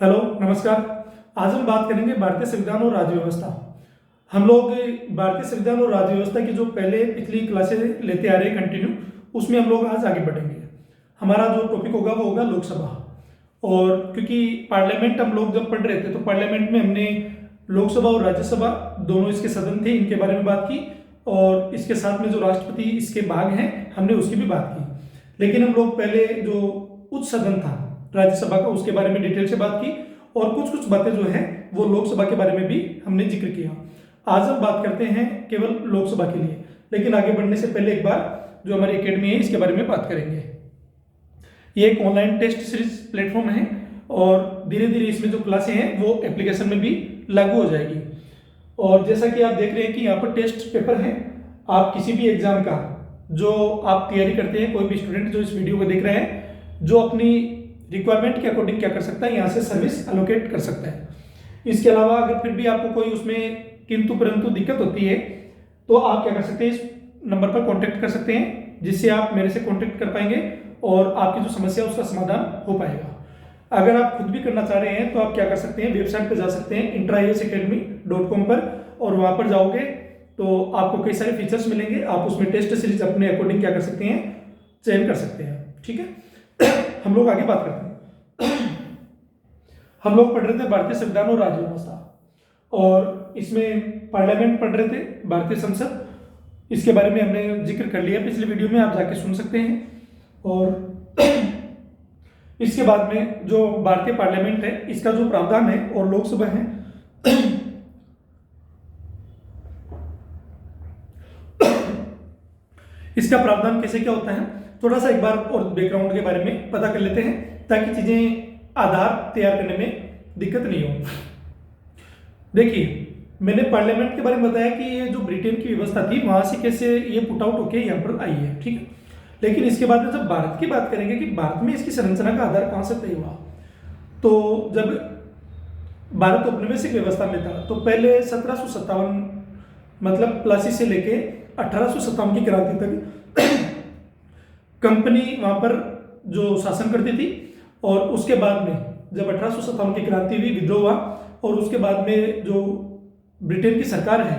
Hello नमस्कार। आज हम बात करेंगे भारतीय संविधान और राज्य व्यवस्था। हम लोग भारतीय संविधान और राज्य व्यवस्था की जो पहले पिछली क्लासेस लेते आ रहे हैं कंटिन्यू, उसमें हम लोग आज आगे बढ़ेंगे। हमारा जो टॉपिक होगा वो होगा लोकसभा। और क्योंकि पार्लियामेंट हम लोग जब पढ़ रहे थे तो पार्लियामेंट में हमने लोकसभा और राज्यसभा दोनों इसके सदन थे, इनके बारे में बात की। और इसके साथ में जो राष्ट्रपति इसके भाग हैं हमने उसकी भी बात की। लेकिन हम लोग पहले जो उच्च सदन था राज्यसभा का उसके बारे में डिटेल से बात की, और कुछ कुछ बातें जो है वो लोकसभा के बारे में भी हमने जिक्र किया। आज हम बात करते हैं केवल लोकसभा के लिए, लेकिन आगे बढ़ने से पहले एक बार जो हमारी एकेडमी है इसके बारे में बात करेंगे। ये एक ऑनलाइन टेस्ट सीरीज प्लेटफॉर्म है और धीरे धीरे इसमें जो क्लासें हैं वो एप्लीकेशन में भी लागू हो जाएगी। और जैसा कि आप देख रहे हैं कि यहाँ पर टेस्ट पेपर है। आप किसी भी एग्जाम का जो आप तैयारी करते हैं, कोई भी स्टूडेंट जो इस वीडियो को देख रहे हैं, जो अपनी रिक्वायरमेंट के अकॉर्डिंग क्या कर सकता है, यहाँ से सर्विस एलोकेट कर सकता है। इसके अलावा अगर फिर भी आपको कोई उसमें किंतु परंतु दिक्कत होती है तो आप क्या कर सकते हैं, इस नंबर पर कॉन्टेक्ट कर सकते हैं, जिससे आप मेरे से कॉन्टेक्ट कर पाएंगे और आपकी जो समस्या है उसका समाधान हो पाएगा। अगर आप खुद भी करना चाह रहे हैं तो आप क्या कर सकते हैं, वेबसाइट पर जा सकते हैं intraisacademy.com पर, और वहां पर जाओगे तो आपको कई सारे फीचर्स मिलेंगे। आप उसमें टेस्ट सीरीज अपने अकॉर्डिंग क्या कर सकते हैं, चयन कर सकते हैं। ठीक है, हम लोग आगे बात करते हैं। हम लोग पढ़ रहे थे भारतीय संविधान और राज्य व्यवस्था, और इसमें पार्लियामेंट पढ़ रहे थे, भारतीय संसद, इसके बारे में हमने जिक्र कर लिया पिछले वीडियो में, आप जाके सुन सकते हैं। और इसके बाद में जो भारतीय पार्लियामेंट है इसका जो प्रावधान है और लोकसभा है इसका प्रावधान कैसे क्या होता है, थोड़ा सा एक बार और बैकग्राउंड के बारे में पता कर लेते हैं ताकि चीजें आधार तैयार करने में दिक्कत नहीं हो। देखिए, मैंने पार्लियामेंट के बारे में बताया कि ये जो ब्रिटेन की व्यवस्था थी वहां से कैसे ये पुट आउट होके यहाँ पर आई है। ठीक है, लेकिन इसके बाद में जब भारत की बात करेंगे कि भारत में इसकी संरचना का आधार कहां से तय हुआ, तो जब भारत औपनिवेशिक व्यवस्था में था तो पहले 1757 मतलब प्लासी से लेके 1857 की क्रांति तक कंपनी वहां पर जो शासन करती थी। और उसके बाद में जब 1857 की क्रांति हुई, विद्रोह हुआ, और उसके बाद में जो ब्रिटेन की सरकार है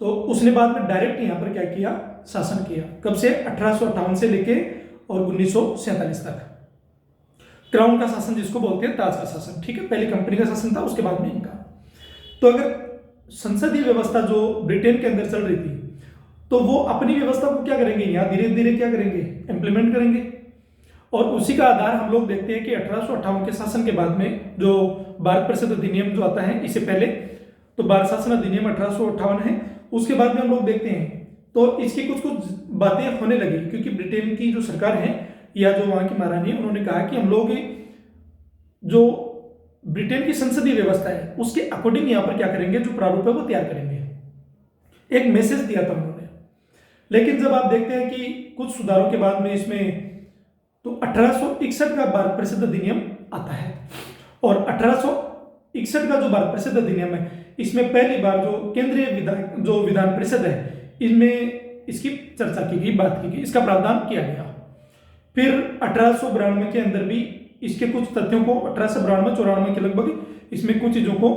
तो उसने बाद में डायरेक्ट यहाँ पर क्या किया, शासन किया। कब से, 1858 से लेके और 1947 तक क्राउन का शासन जिसको बोलते हैं, ताज का शासन। ठीक है, पहले कंपनी का शासन था, उसके बाद में इनका। तो अगर संसदीय व्यवस्था जो ब्रिटेन के अंदर चल रही थी तो वो अपनी व्यवस्था को क्या करेंगे, यहाँ धीरे धीरे क्या करेंगे, इंप्लीमेंट करेंगे। और उसी का आधार हम लोग देखते हैं कि 1858 के शासन के बाद में जो भारत परिषद अधिनियम जो आता है, इससे पहले तो भारत शासन अधिनियम 1858 है, उसके बाद में हम लोग देखते हैं तो इसकी कुछ कुछ बातें होने लगी, क्योंकि ब्रिटेन की जो सरकार है या जो वहां की महारानी है, उन्होंने कहा कि हम लोग जो ब्रिटेन की संसदीय व्यवस्था है उसके अकॉर्डिंग यहाँ पर क्या करेंगे, जो प्रारूप है वो तैयार करेंगे। एक मैसेज दिया था उन्होंने। लेकिन जब आप देखते हैं कि कुछ सुधारों के बाद में इसमें तो 1861 का भारत परिषद अधिनियम आता है, और 1861 का जो भारत परिषद अधिनियम है इसमें पहली बार जो केंद्रीय विधान परिषद है इनमें इसकी चर्चा की गई, बात की गई, इसका प्रावधान किया गया। फिर 1892 के अंदर भी इसके कुछ तथ्यों को 1892-94 के लगभग इसमें कुछ चीजों को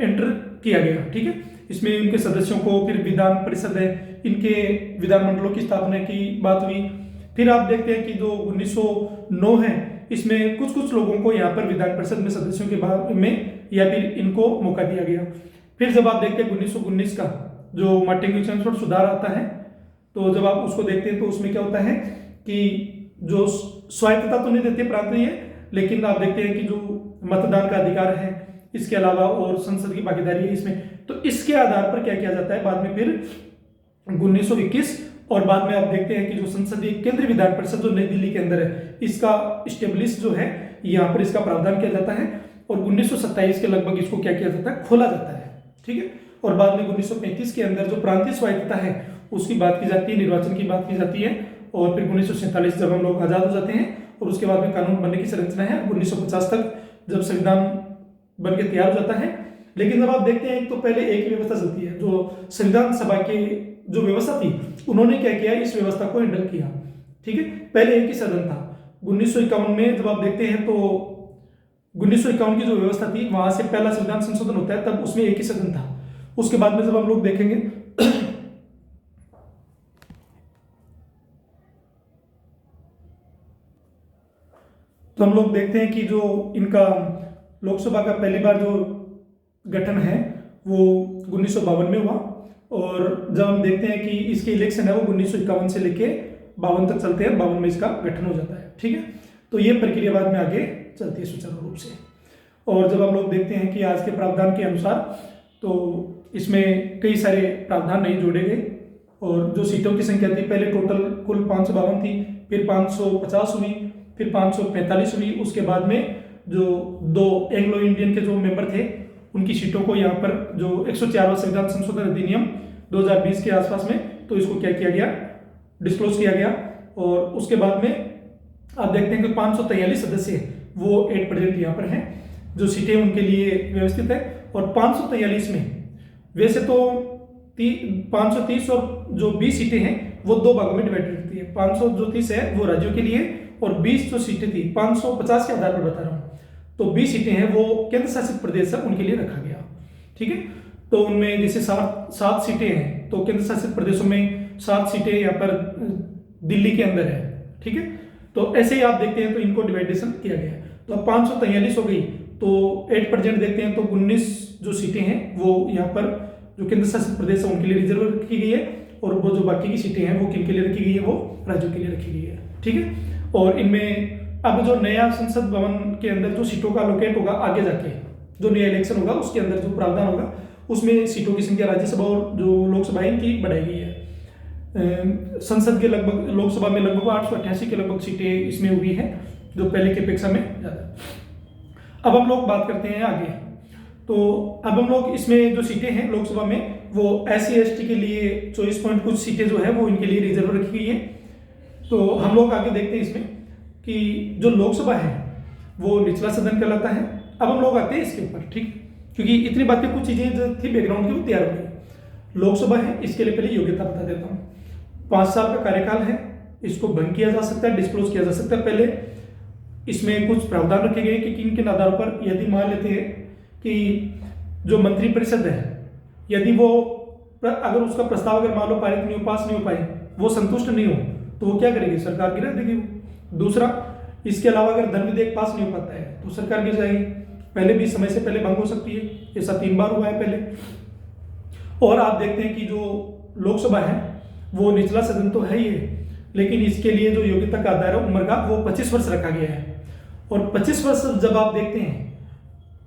एंटर किया गया। ठीक है, इसमें इनके सदस्यों को, फिर विधान परिषद है, इनके विधानमंडलों की स्थापना की बात हुई। फिर आप देखते हैं कि जो 1909 है इसमें कुछ कुछ लोगों को यहाँ पर विधान परिषद में सदस्यों के बारे में या फिर इनको मौका दिया गया। फिर जब आप देखते हैं 1919 का जो मार्टिन चैंसफोर्ड सुधार आता है, तो जब आप उसको देखते हैं तो उसमें क्या होता है कि जो स्वायत्तता तो नहीं देते प्रांतीय, लेकिन आप देखते हैं कि जो मतदान का अधिकार है, इसके अलावा और संसद की भागीदारी है इसमें, तो इसके आधार पर क्या किया जाता है बाद में फिर 1921, और बाद में आप देखते हैं कि जो संसदीय केंद्रीय विधान परिषद जो नई दिल्ली के अंदर है इसका स्टेब्लिश जो है यहाँ पर इसका प्रावधान किया जाता है, और 1927 के लगभग इसको क्या किया जाता है, खोला जाता है। ठीक है, और बाद में 1935 के अंदर जो प्रांतीय स्वायत्तता है उसकी बात की जाती है, निर्वाचन की बात की जाती है, और फिर 1947 जब हम लोग आजाद हो जाते हैं और उसके बाद में कानून बनने की संरचना है 1950 तक जब संविधान बन के तैयार हो जाता है। लेकिन जब आप देखते हैं तो पहले एक ही व्यवस्था चलती है, जो संविधान सभा की जो व्यवस्था थी उन्होंने क्या किया, इस व्यवस्था को हैंडल किया। ठीक है, पहले एक ही सदन था। 1951 में जब आप देखते हैं तो 1951 की जो व्यवस्था थी वहां से पहला संविधान संशोधन होता है, तब उसमें एक ही सदन था। उसके बाद में जब हम लोग देखेंगे तो हम लोग देखते हैं कि जो इनका लोकसभा का पहली बार जो गठन है वो 1952 में हुआ, और जब हम देखते हैं कि इसके इलेक्शन है वो 1951 से लेके 52 तक चलते हैं, 52 में इसका गठन हो जाता है। ठीक है, तो ये प्रक्रिया बाद में आगे चलती है सुचारू रूप से। और जब हम लोग देखते हैं कि आज के प्रावधान के अनुसार तो इसमें कई सारे प्रावधान नहीं जोड़े गए, और जो सीटों की संख्या थी पहले टोटल कुल 552 थी, फिर 550 हुई, फिर 545 हुई। उसके बाद में जो 2 एंग्लो इंडियन के जो मेंबर थे उनकी सीटों को यहाँ पर जो 104वां संविधान संशोधन अधिनियम 2020 के आसपास में, तो इसको क्या किया गया, डिस्क्लोज किया गया। और उसके बाद में आप देखते हैं कि 543 सदस्य वो 8% यहाँ पर हैं जो सीटें उनके लिए व्यवस्थित है। और 543 में वैसे तो 530 और जो 20 सीटें हैं वो 2 भागों में डिवाइड रहती है। 530 है वो राज्यों के लिए, और 20 जो सीटें थी 550 के आधार पर बता रहा हूँ, तो 20 सीटें हैं वो केंद्र शासित प्रदेश है उनके लिए रखा गया। ठीक है, तो उनमें जैसे 7 सीटें हैं तो केंद्र शासित प्रदेशों में 7 सीटें यहाँ पर दिल्ली के अंदर है। ठीक है, तो ऐसे ही आप देखते हैं तो इनको डिवाइडेशन किया गया। तो अब 543 हो गई तो 8% देखते हैं तो 19 जो सीटें हैं वो यहाँ पर जो केंद्र शासित प्रदेश है उनके लिए रिजर्व रखी गई है, और वो जो बाकी की सीटें हैं वो किन के लिए रखी गई है, वो राज्यों के लिए रखी गई है। ठीक है, और इनमें अब जो नया संसद भवन के अंदर जो सीटों का लोकेट होगा आगे जाके जो नया इलेक्शन होगा उसके अंदर जो प्रावधान होगा उसमें सीटों की संख्या राज्यसभा और जो लोकसभा इनकी बढ़ाई गई है। संसद के लगभग लोकसभा में लगभग 888 के लगभग सीटें इसमें हुई हैं जो पहले की अपेक्षा में ज़्यादा। अब हम लोग बात करते हैं आगे, तो अब हम लोग इसमें जो सीटें हैं लोकसभा में वो SC/ST के लिए 24 पॉइंट कुछ सीटें जो है वो इनके लिए रिजर्व रखी गई है। तो हम लोग आगे देखते हैं इसमें कि जो लोकसभा है वो निचला सदन कहलाता है। अब हम लोग आते हैं इसके ऊपर, ठीक, क्योंकि इतनी बातें कुछ चीज़ें जो थी बैकग्राउंड की वो तैयार हो गई। लोकसभा है, इसके लिए पहले योग्यता बता देता हूँ। 5 साल का कार्यकाल है, इसको भंग किया जा सकता है, डिस्क्लोज किया जा सकता है। पहले इसमें कुछ प्रावधान रखे गए कि किन किन आधारों पर, यदि मान लेते हैं कि जो मंत्रिपरिषद है यदि वो अगर उसका प्रस्ताव अगर मान लो पारित नहीं हो, पास नहीं हो पाए, वो संतुष्ट नहीं हो, तो वो क्या करेगी, सरकार गिरा देगी। दूसरा, इसके अलावा अगर धन विधेयक पास नहीं हो पाता है तो सरकार गिर जाएगी। पहले भी समय से पहले भंग हो सकती है, ऐसा 3 बार हुआ है पहले। और आप देखते हैं कि जो लोकसभा है वो निचला सदन तो है ही है, लेकिन इसके लिए जो योग्यता का आधार है उम्र का वो 25 वर्ष रखा गया है। और 25 वर्ष जब आप देखते हैं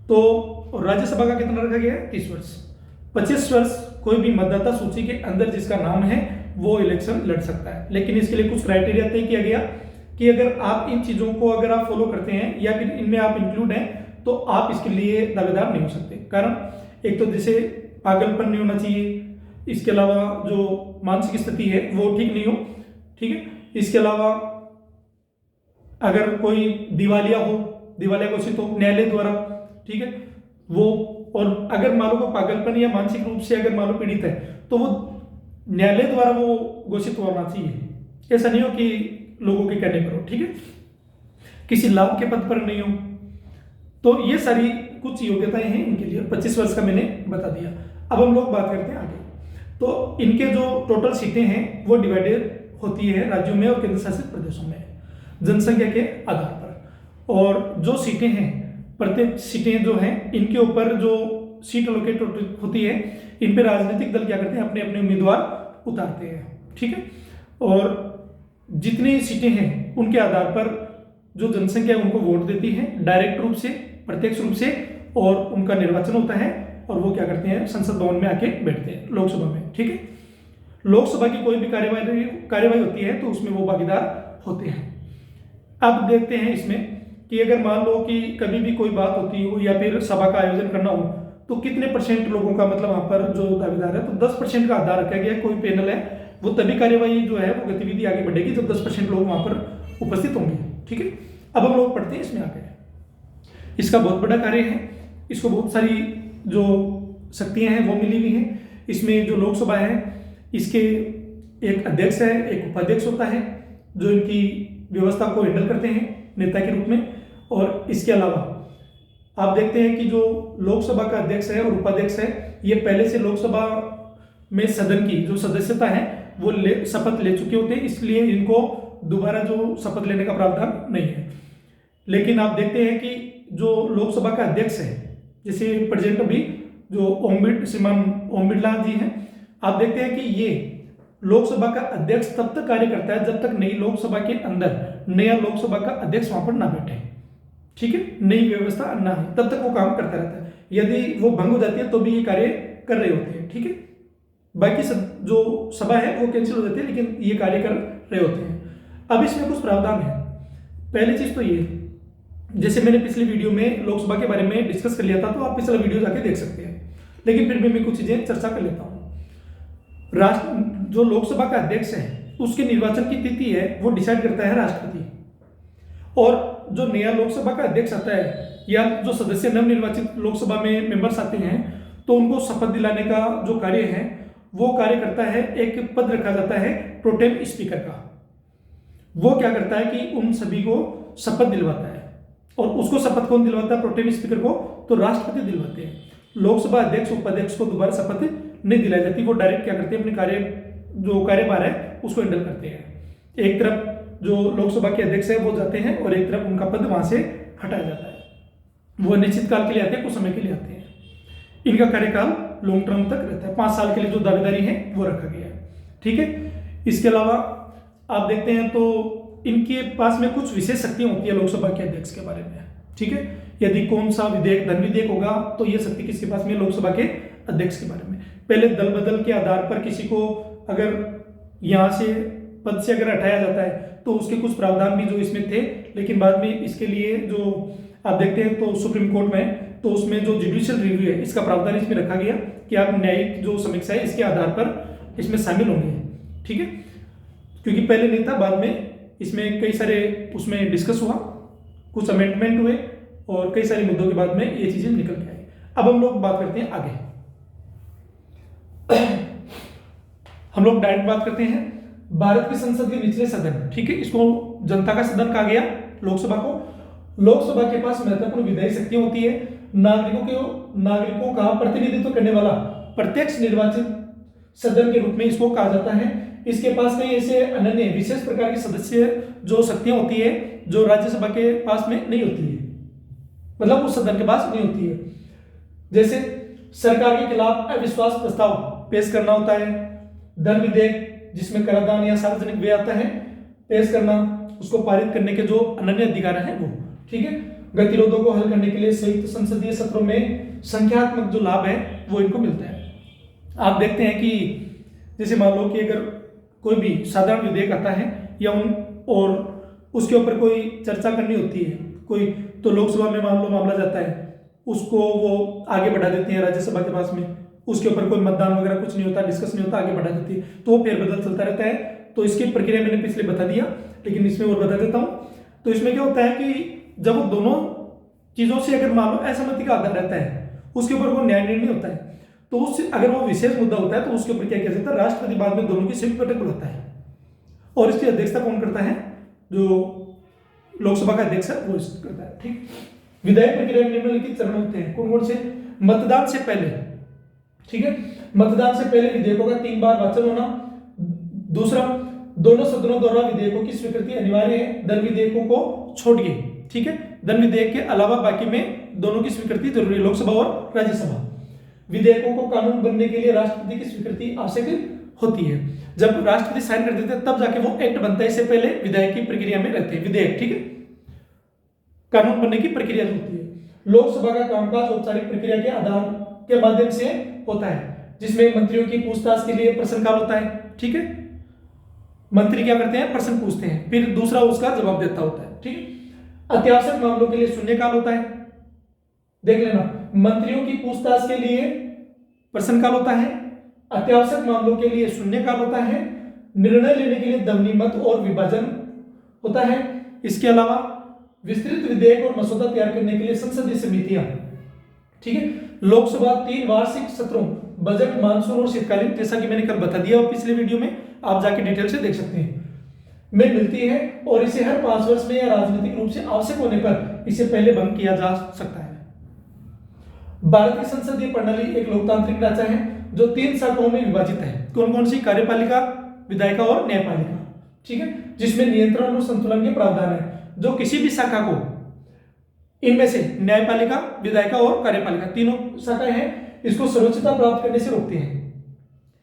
तो राज्यसभा का कितना रखा गया है, 30 वर्ष। 25 वर्ष कोई भी मतदाता सूची के अंदर जिसका नाम है वो इलेक्शन लड़ सकता है, लेकिन इसके लिए कुछ क्राइटेरिया तय किया गया कि अगर आप इन चीज़ों को अगर आप फॉलो करते हैं या फिर इनमें आप इंक्लूड हैं तो आप इसके लिए दावेदार नहीं हो सकते। कारण एक तो जैसे पागलपन नहीं होना चाहिए, इसके अलावा जो मानसिक स्थिति है वो ठीक नहीं हो, ठीक है। इसके अलावा अगर कोई दिवालिया घोषित हो न्यायालय द्वारा, ठीक है वो, और अगर मान लो पागलपन या मानसिक रूप से अगर मान लो पीड़ित है तो वो न्यायालय द्वारा वो घोषित होना चाहिए। ऐसा नहीं हो कि लोगों के कहने पर हो, ठीक है, किसी लाभ के पद पर नहीं हो। तो ये सारी कुछ योग्यताएं हैं इनके लिए। 25 वर्ष का मैंने बता दिया। अब हम लोग बात करते हैं आगे। तो इनके जो टोटल सीटें हैं वो डिवाइडेड होती है राज्यों में और केंद्र शासित प्रदेशों में जनसंख्या के आधार पर। और जो सीटें हैं, प्रत्येक सीटें जो हैं इनके ऊपर जो सीट एलोकेट होती है, इन पे राजनीतिक दल क्या करते हैं, अपने अपने उम्मीदवार उतारते हैं, ठीक है। और जितनी सीटें हैं उनके आधार पर जो जनसंख्या उनको वोट देती है डायरेक्ट रूप से, प्रत्यक्ष रूप से, और उनका निर्वाचन होता है और वो क्या करते हैं, संसद भवन में आके बैठते हैं लोकसभा में, ठीक है। लोकसभा की कोई भी कार्यवाही होती है तो उसमें वो भागीदार होते हैं। अब देखते हैं इसमें कि अगर मान लो कि कभी भी कोई बात होती हो या फिर सभा का आयोजन करना हो तो कितने % लोगों का मतलब वहां पर जो दावेदार है, तो 10% का आधार रखा गया। कोई पैनल है वो तभी कार्यवाही जो है वो गतिविधि आगे बढ़ेगी जब 10% लोग वहां पर उपस्थित होंगे, ठीक है। अब हम लोग पढ़ते हैं इसमें आगे। इसका बहुत बड़ा कार्य है, इसको बहुत सारी जो शक्तियां हैं वो मिली हुई हैं। इसमें जो लोकसभा है इसके एक अध्यक्ष है, एक उपाध्यक्ष होता है जो इनकी व्यवस्था को हैंडल करते हैं नेता के रूप में। और इसके अलावा आप देखते हैं कि जो लोकसभा का अध्यक्ष है और उपाध्यक्ष है, ये पहले से लोकसभा में सदन की जो सदस्यता है वो शपथ ले चुके होते हैं, इसलिए इनको दोबारा जो शपथ लेने का प्रावधान नहीं है। लेकिन आप देखते हैं कि जो लोकसभा का अध्यक्ष है, जैसे प्रेजेंट अभी जो श्रीमान ओम बिरला जी हैं, आप देखते हैं कि ये लोकसभा का अध्यक्ष तब तक कार्य करता है जब तक नई लोकसभा के अंदर नया लोकसभा का अध्यक्ष वहां पर ना बैठे, ठीक है, नई व्यवस्था ना है, तब तक वो काम करता रहता है। यदि वो भंग हो जाती है तो भी ये कार्य कर रहे होते हैं, ठीक है। बाकी सब जो सभा है वो कैंसिल हो जाती है, लेकिन ये कार्य कर रहे होते हैं। अब इसमें कुछ प्रावधान है। पहली चीज तो ये, जैसे मैंने पिछली वीडियो में लोकसभा के बारे में डिस्कस कर लिया था, तो आप पिछला वीडियो जाके देख सकते हैं, लेकिन फिर भी मैं कुछ चीजें चर्चा कर लेता हूँ। जो लोकसभा का अध्यक्ष है उसके निर्वाचन की तिथि है वो डिसाइड करता है राष्ट्रपति, और जो नया लोकसभा का अध्यक्ष आता है या जो सदस्य नवनिर्वाचित लोकसभा में मेंबर्स आते हैं, तो उनको शपथ दिलाने का जो कार्य है वो कार्य करता है, एक पद रखा जाता है प्रोटेम स्पीकर का। वो क्या करता है कि उन सभी को शपथ दिलवाता है, और उसको शपथ कौन दिलवाता है? प्रोटेम स्पीकर को तो राष्ट्रपति दिलवाते हैं। लोकसभा अध्यक्ष उपाध्यक्ष को दोबारा शपथ नहीं दिलाई जाती, वो डायरेक्ट क्या करते हैं, अपने जो कार्यभार है उसको हैंडल करते हैं। एक तरफ जो लोकसभा के अध्यक्ष है वो जाते हैं और एक तरफ उनका पद वहां से हटाया जाता है। वो निश्चित काल के लिए आते हैं, कुछ समय के लिए आते हैं। इनका कार्यकाल लॉन्ग टर्म तक रहता है, 5 साल के लिए जो दावेदारी है वो रखा गया है, ठीक है। इसके अलावा आप देखते हैं तो इनके पास में कुछ विशेष शक्तियां होती है लोकसभा के अध्यक्ष के बारे में, ठीक है। यदि कौन सा विधेयक धन विधेयक होगा तो ये शक्ति किसके पास में? लोकसभा के अध्यक्ष के बारे में। पहले दल बदल के आधार पर किसी को अगर यहाँ से पद से अगर हटाया जाता है तो उसके कुछ प्रावधान भी जो इसमें थे, लेकिन बाद में इसके लिए जो आप देखते हैं तो सुप्रीम कोर्ट में, तो उसमें जो जुडिशियल रिव्यू है इसका प्रावधान इसमें रखा गया कि आप न्यायिक जो समीक्षा है इसके आधार पर इसमें शामिल होंगे, ठीक है। क्योंकि पहले नहीं था, बाद में इसमें कई सारे उसमें डिस्कस हुआ, कुछ अमेंडमेंट हुए और कई सारे मुद्दों के बाद में ये चीजें निकल के आई। अब हम लोग बात करते हैं आगे। हम लोग डायरेक्ट बात करते हैं भारत की संसद के निचले सदन, ठीक है। इसको जनता का सदन कहा गया लोकसभा को। लोकसभा के पास महत्वपूर्ण विधायी शक्तियां होती है। नागरिकों का प्रतिनिधित्व करने वाला प्रत्यक्ष निर्वाचित सदन के रूप में इसको कहा जाता है। इसके पास कई ऐसे अनन्य विशेष प्रकार के सदस्य जो शक्तियां होती है जो राज्यसभा के पास में नहीं होती है, मतलब उस सदन के पास नहीं होती है। जैसे सरकार के खिलाफ अविश्वास प्रस्ताव पेश करना होता है, धन विधेयक जिसमें कराधान या सार्वजनिक व्यय आता है पेश करना, उसको पारित करने के जो अनन्य अधिकार हैं वो, ठीक है। गतिरोधों को हल करने के लिए संयुक्त संसदीय सत्रों में संख्यात्मक जो लाभ है वो इनको मिलता है। आप देखते हैं कि जैसे मान लो कि अगर कोई भी साधारण विधेयक आता है या और उसके ऊपर कोई चर्चा करनी होती है कोई, तो लोकसभा में मान लो मामला जाता है, उसको वो आगे बढ़ा देती है राज्यसभा के पास में, उसके ऊपर कोई मतदान वगैरह कुछ नहीं होता, डिस्कस नहीं होता, आगे बढ़ा देती है, तो वो फेरबदल चलता रहता है। तो इसकी प्रक्रिया मैंने पिछले बता दिया, लेकिन इसमें और बता देता हूँ। तो इसमें क्या होता है कि जब वो दोनों चीजों से अगर मान लो असहमति का आधार रहता है, उसके ऊपर वो न्याय निर्णय होता है, तो उससे अगर वो विशेष मुद्दा होता है तो उसके ऊपर क्या किया जाता है, राष्ट्रपति बाद में दोनों की संयुक्त बैठक बुलाता है, और इसकी अध्यक्षता कौन करता है? जो लोकसभा का अध्यक्ष है वो करता है, ठीक। विधायी प्रक्रिया में निम्नलिखित चरण होते हैं, कौन कौन से? मतदान से पहले, ठीक है, मतदान से पहले विधेयकों का 3 बार वाचन होना। दूसरा, दोनों सदनों द्वारा विधेयकों की स्वीकृति अनिवार्य है, धन विधेयकों को छोड़िए, ठीक है। धन विधेयक के अलावा बाकी में दोनों की स्वीकृति जरूरी है, लोकसभा और राज्यसभा। विधेयकों को कानून बनने के लिए राष्ट्रपति की स्वीकृति आवश्यक होती है। जब राष्ट्रपति साइन कर देते हैं तब जाके वो एक्ट बनता है, इससे पहले विधायक की प्रक्रिया में रहते हैं विधेयक, ठीक है। कानून बनने की प्रक्रिया होती है। लोकसभा का कामकाज औपचारिक प्रक्रिया के आधार के माध्यम से होता है, जिसमें मंत्रियों की पूछताछ के लिए प्रश्नकाल होता है, ठीक है। मंत्री क्या करते हैं? प्रश्न पूछते हैं, फिर दूसरा उसका जवाब देता होता है, ठीक है। अत्यावश्यक मामलों के लिए शून्यकाल होता है, देख लेना। मंत्रियों की पूछताछ के लिए प्रश्नकाल होता है, अत्यावश्यक मामलों के लिए शून्यकाल होता है, निर्णय लेने के लिए ध्वनि मत और विभाजन होता है। इसके अलावा विस्तृत विधेयक और मसौदा तैयार करने के लिए संसदीय समितियां, ठीक है। लोकसभा 3 वार्षिक सत्रों, बजट, मानसून और शीतकालीन, जैसा कि मैंने कल बता दिया और पिछले वीडियो में आप जाके डिटेल से देख सकते हैं, में मिलती है, और इसे हर 5 वर्ष में या राजनीतिक रूप से आवश्यक होने पर इसे पहले भंग किया जा सकता है, भारत की संसदीय प्रणाली एक लोकतांत्रिक ढांचा है जो 3 शाखाओं में विभाजित है। कौन कौन सी? कार्यपालिका, विधायिका और न्यायपालिका। ठीक है, जिसमें नियंत्रण और संतुलन के प्रावधान है। जो किसी भी शाखा को, इनमें से न्यायपालिका, विधायिका और कार्यपालिका, तीनों शाखाएं हैं, इसको सर्वोच्चता प्राप्त करने से रोकती हैं।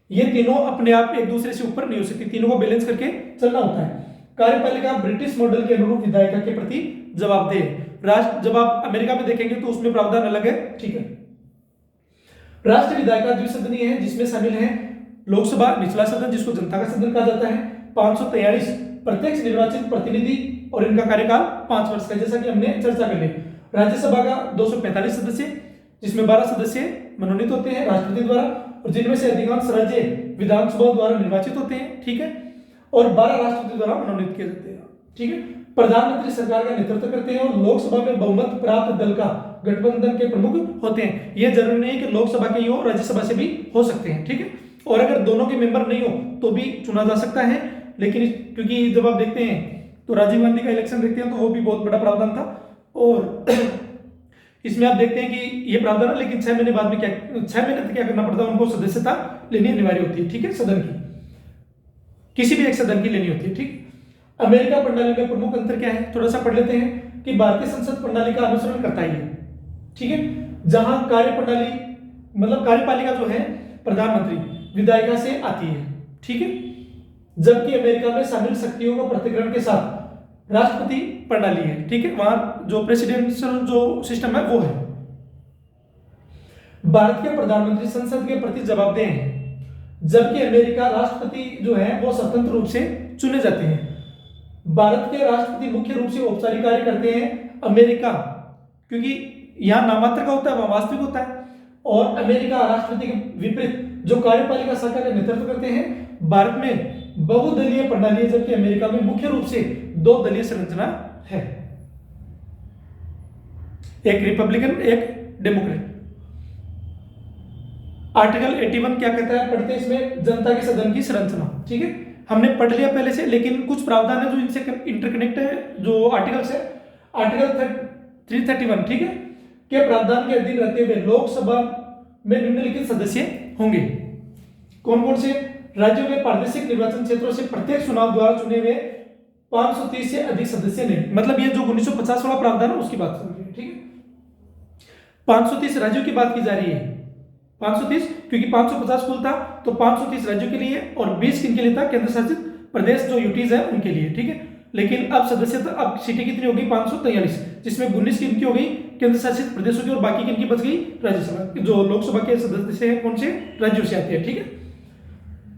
ये तीनों अपने आप एक दूसरे से ऊपर नहीं हो सकती, तीनों को बैलेंस करके चलना होता है। कार्यपालिका ब्रिटिश मॉडल के अनुरूप विधायिका के प्रति जवाबदेह। राष्ट्र, जब आप अमेरिका में देखेंगे तो उसमें प्रावधान अलग है। ठीक है, राष्ट्र विधायिका द्विसदनीय है, जिसमें शामिल है लोकसभा, निचला सदन जिसको जनता का सदन कहा जाता है, 543 प्रत्यक्ष निर्वाचित प्रतिनिधि और इनका कार्यकाल 5 वर्ष का, जैसा कि हमने चर्चा कर ली। राज्यसभा का 245 सदस्य, जिसमें 12 सदस्य मनोनीत होते हैं राष्ट्रपति द्वारा, और जिनमें से अधिकांश राज्य विधानसभा द्वारा निर्वाचित होते हैं। ठीक है, और 12 राष्ट्रपति द्वारा मनोनीत किए जाते हैं। ठीक है, प्रधानमंत्री सरकार का नेतृत्व करते हैं और लोकसभा में बहुमत प्राप्त दल का गठबंधन के प्रमुख होते हैं। यह जरूरी नहीं है कि लोकसभा के ही हो, राज्यसभा से भी हो सकते हैं। ठीक है, और अगर दोनों के मेंबर नहीं हो तो भी चुना जा सकता है। लेकिन क्योंकि जब आप देखते हैं तो राजीव गांधी का इलेक्शन देखते हैं तो वो भी बहुत बड़ा प्रावधान था, और इसमें आप देखते हैं कि ये प्रावधान है, लेकिन 6 महीने बाद में 6 महीने तक क्या करना पड़ता है, उनको सदस्यता लेनी अनिवार्य होती है। ठीक है, सदन की, किसी भी एक सदन की लेनी होती है। ठीक, अमेरिका प्रणाली में प्रमुख अंतर क्या है, थोड़ा सा पढ़ लेते हैं कि भारतीय संसद प्रणाली का अनुसरण करता है। ठीक है, जहां कार्य प्रणाली मतलब कार्यपालिका जो है प्रधानमंत्री, विधायिका से आती है। ठीक है, जबकि अमेरिका में शामिल शक्तियों का प्रतिग्रहण के साथ राष्ट्रपति प्रणाली है। ठीक है, वहां जो प्रेसिडेंशियल जो सिस्टम है वो है। भारत के प्रधानमंत्री संसद के प्रति जवाबदेह हैं, जबकि अमेरिका राष्ट्रपति जो है वो स्वतंत्र रूप से चुने जाते हैं। भारत के राष्ट्रपति मुख्य रूप से औपचारिक कार्य करते हैं। अमेरिका, क्योंकि यहां नामात्र का होता है, वहां वास्तविक होता है। और अमेरिका राष्ट्रपति के विपरीत जो कार्यपालिका शाखा का नेतृत्व करते हैं। भारत में बहुदलीय प्रणाली है, जबकि अमेरिका में मुख्य रूप से 2 दलीय संरचना है, एक रिपब्लिकन, एक डेमोक्रेट। आर्टिकल 81 क्या कहता है, पढ़ते इसमें जनता के सदन की संरचना। ठीक है, हमने पढ़ लिया पहले से, लेकिन कुछ प्रावधान है जो इनसे इंटरकनेक्ट है। जो आर्टिकल्स है, आर्टिकल 331, ठीक है, के प्रावधान के अधीन रहते हुए लोकसभा में निम्नलिखित सदस्य होंगे। कौन कौन से? राज्यों में प्रादेशिक निर्वाचन क्षेत्रों से प्रत्येक चुनाव द्वारा चुने हुए 530 से अधिक सदस्य नहीं। मतलब ये जो 1950 वाला प्रावधान है उसकी बात चल रही है। ठीक है, 530 राज्यों की बात की जा रही है। 530, क्योंकि 550 कुल था, तो 530 राज्यों के लिए और 20 किन के लिए था, केंद्र शासित प्रदेश जो यूटीज है उनके लिए। ठीक है, लेकिन अब सदस्यता, अब सीटें कितनी होगी? 543, जिसमें 19 किनकी हो गई? केंद्र शासित प्रदेशों की, और बाकी किनकी बच गई? राज्यसभा, जो लोकसभा के सदस्य हैं कौन से? राज्यों से आते हैं। ठीक है,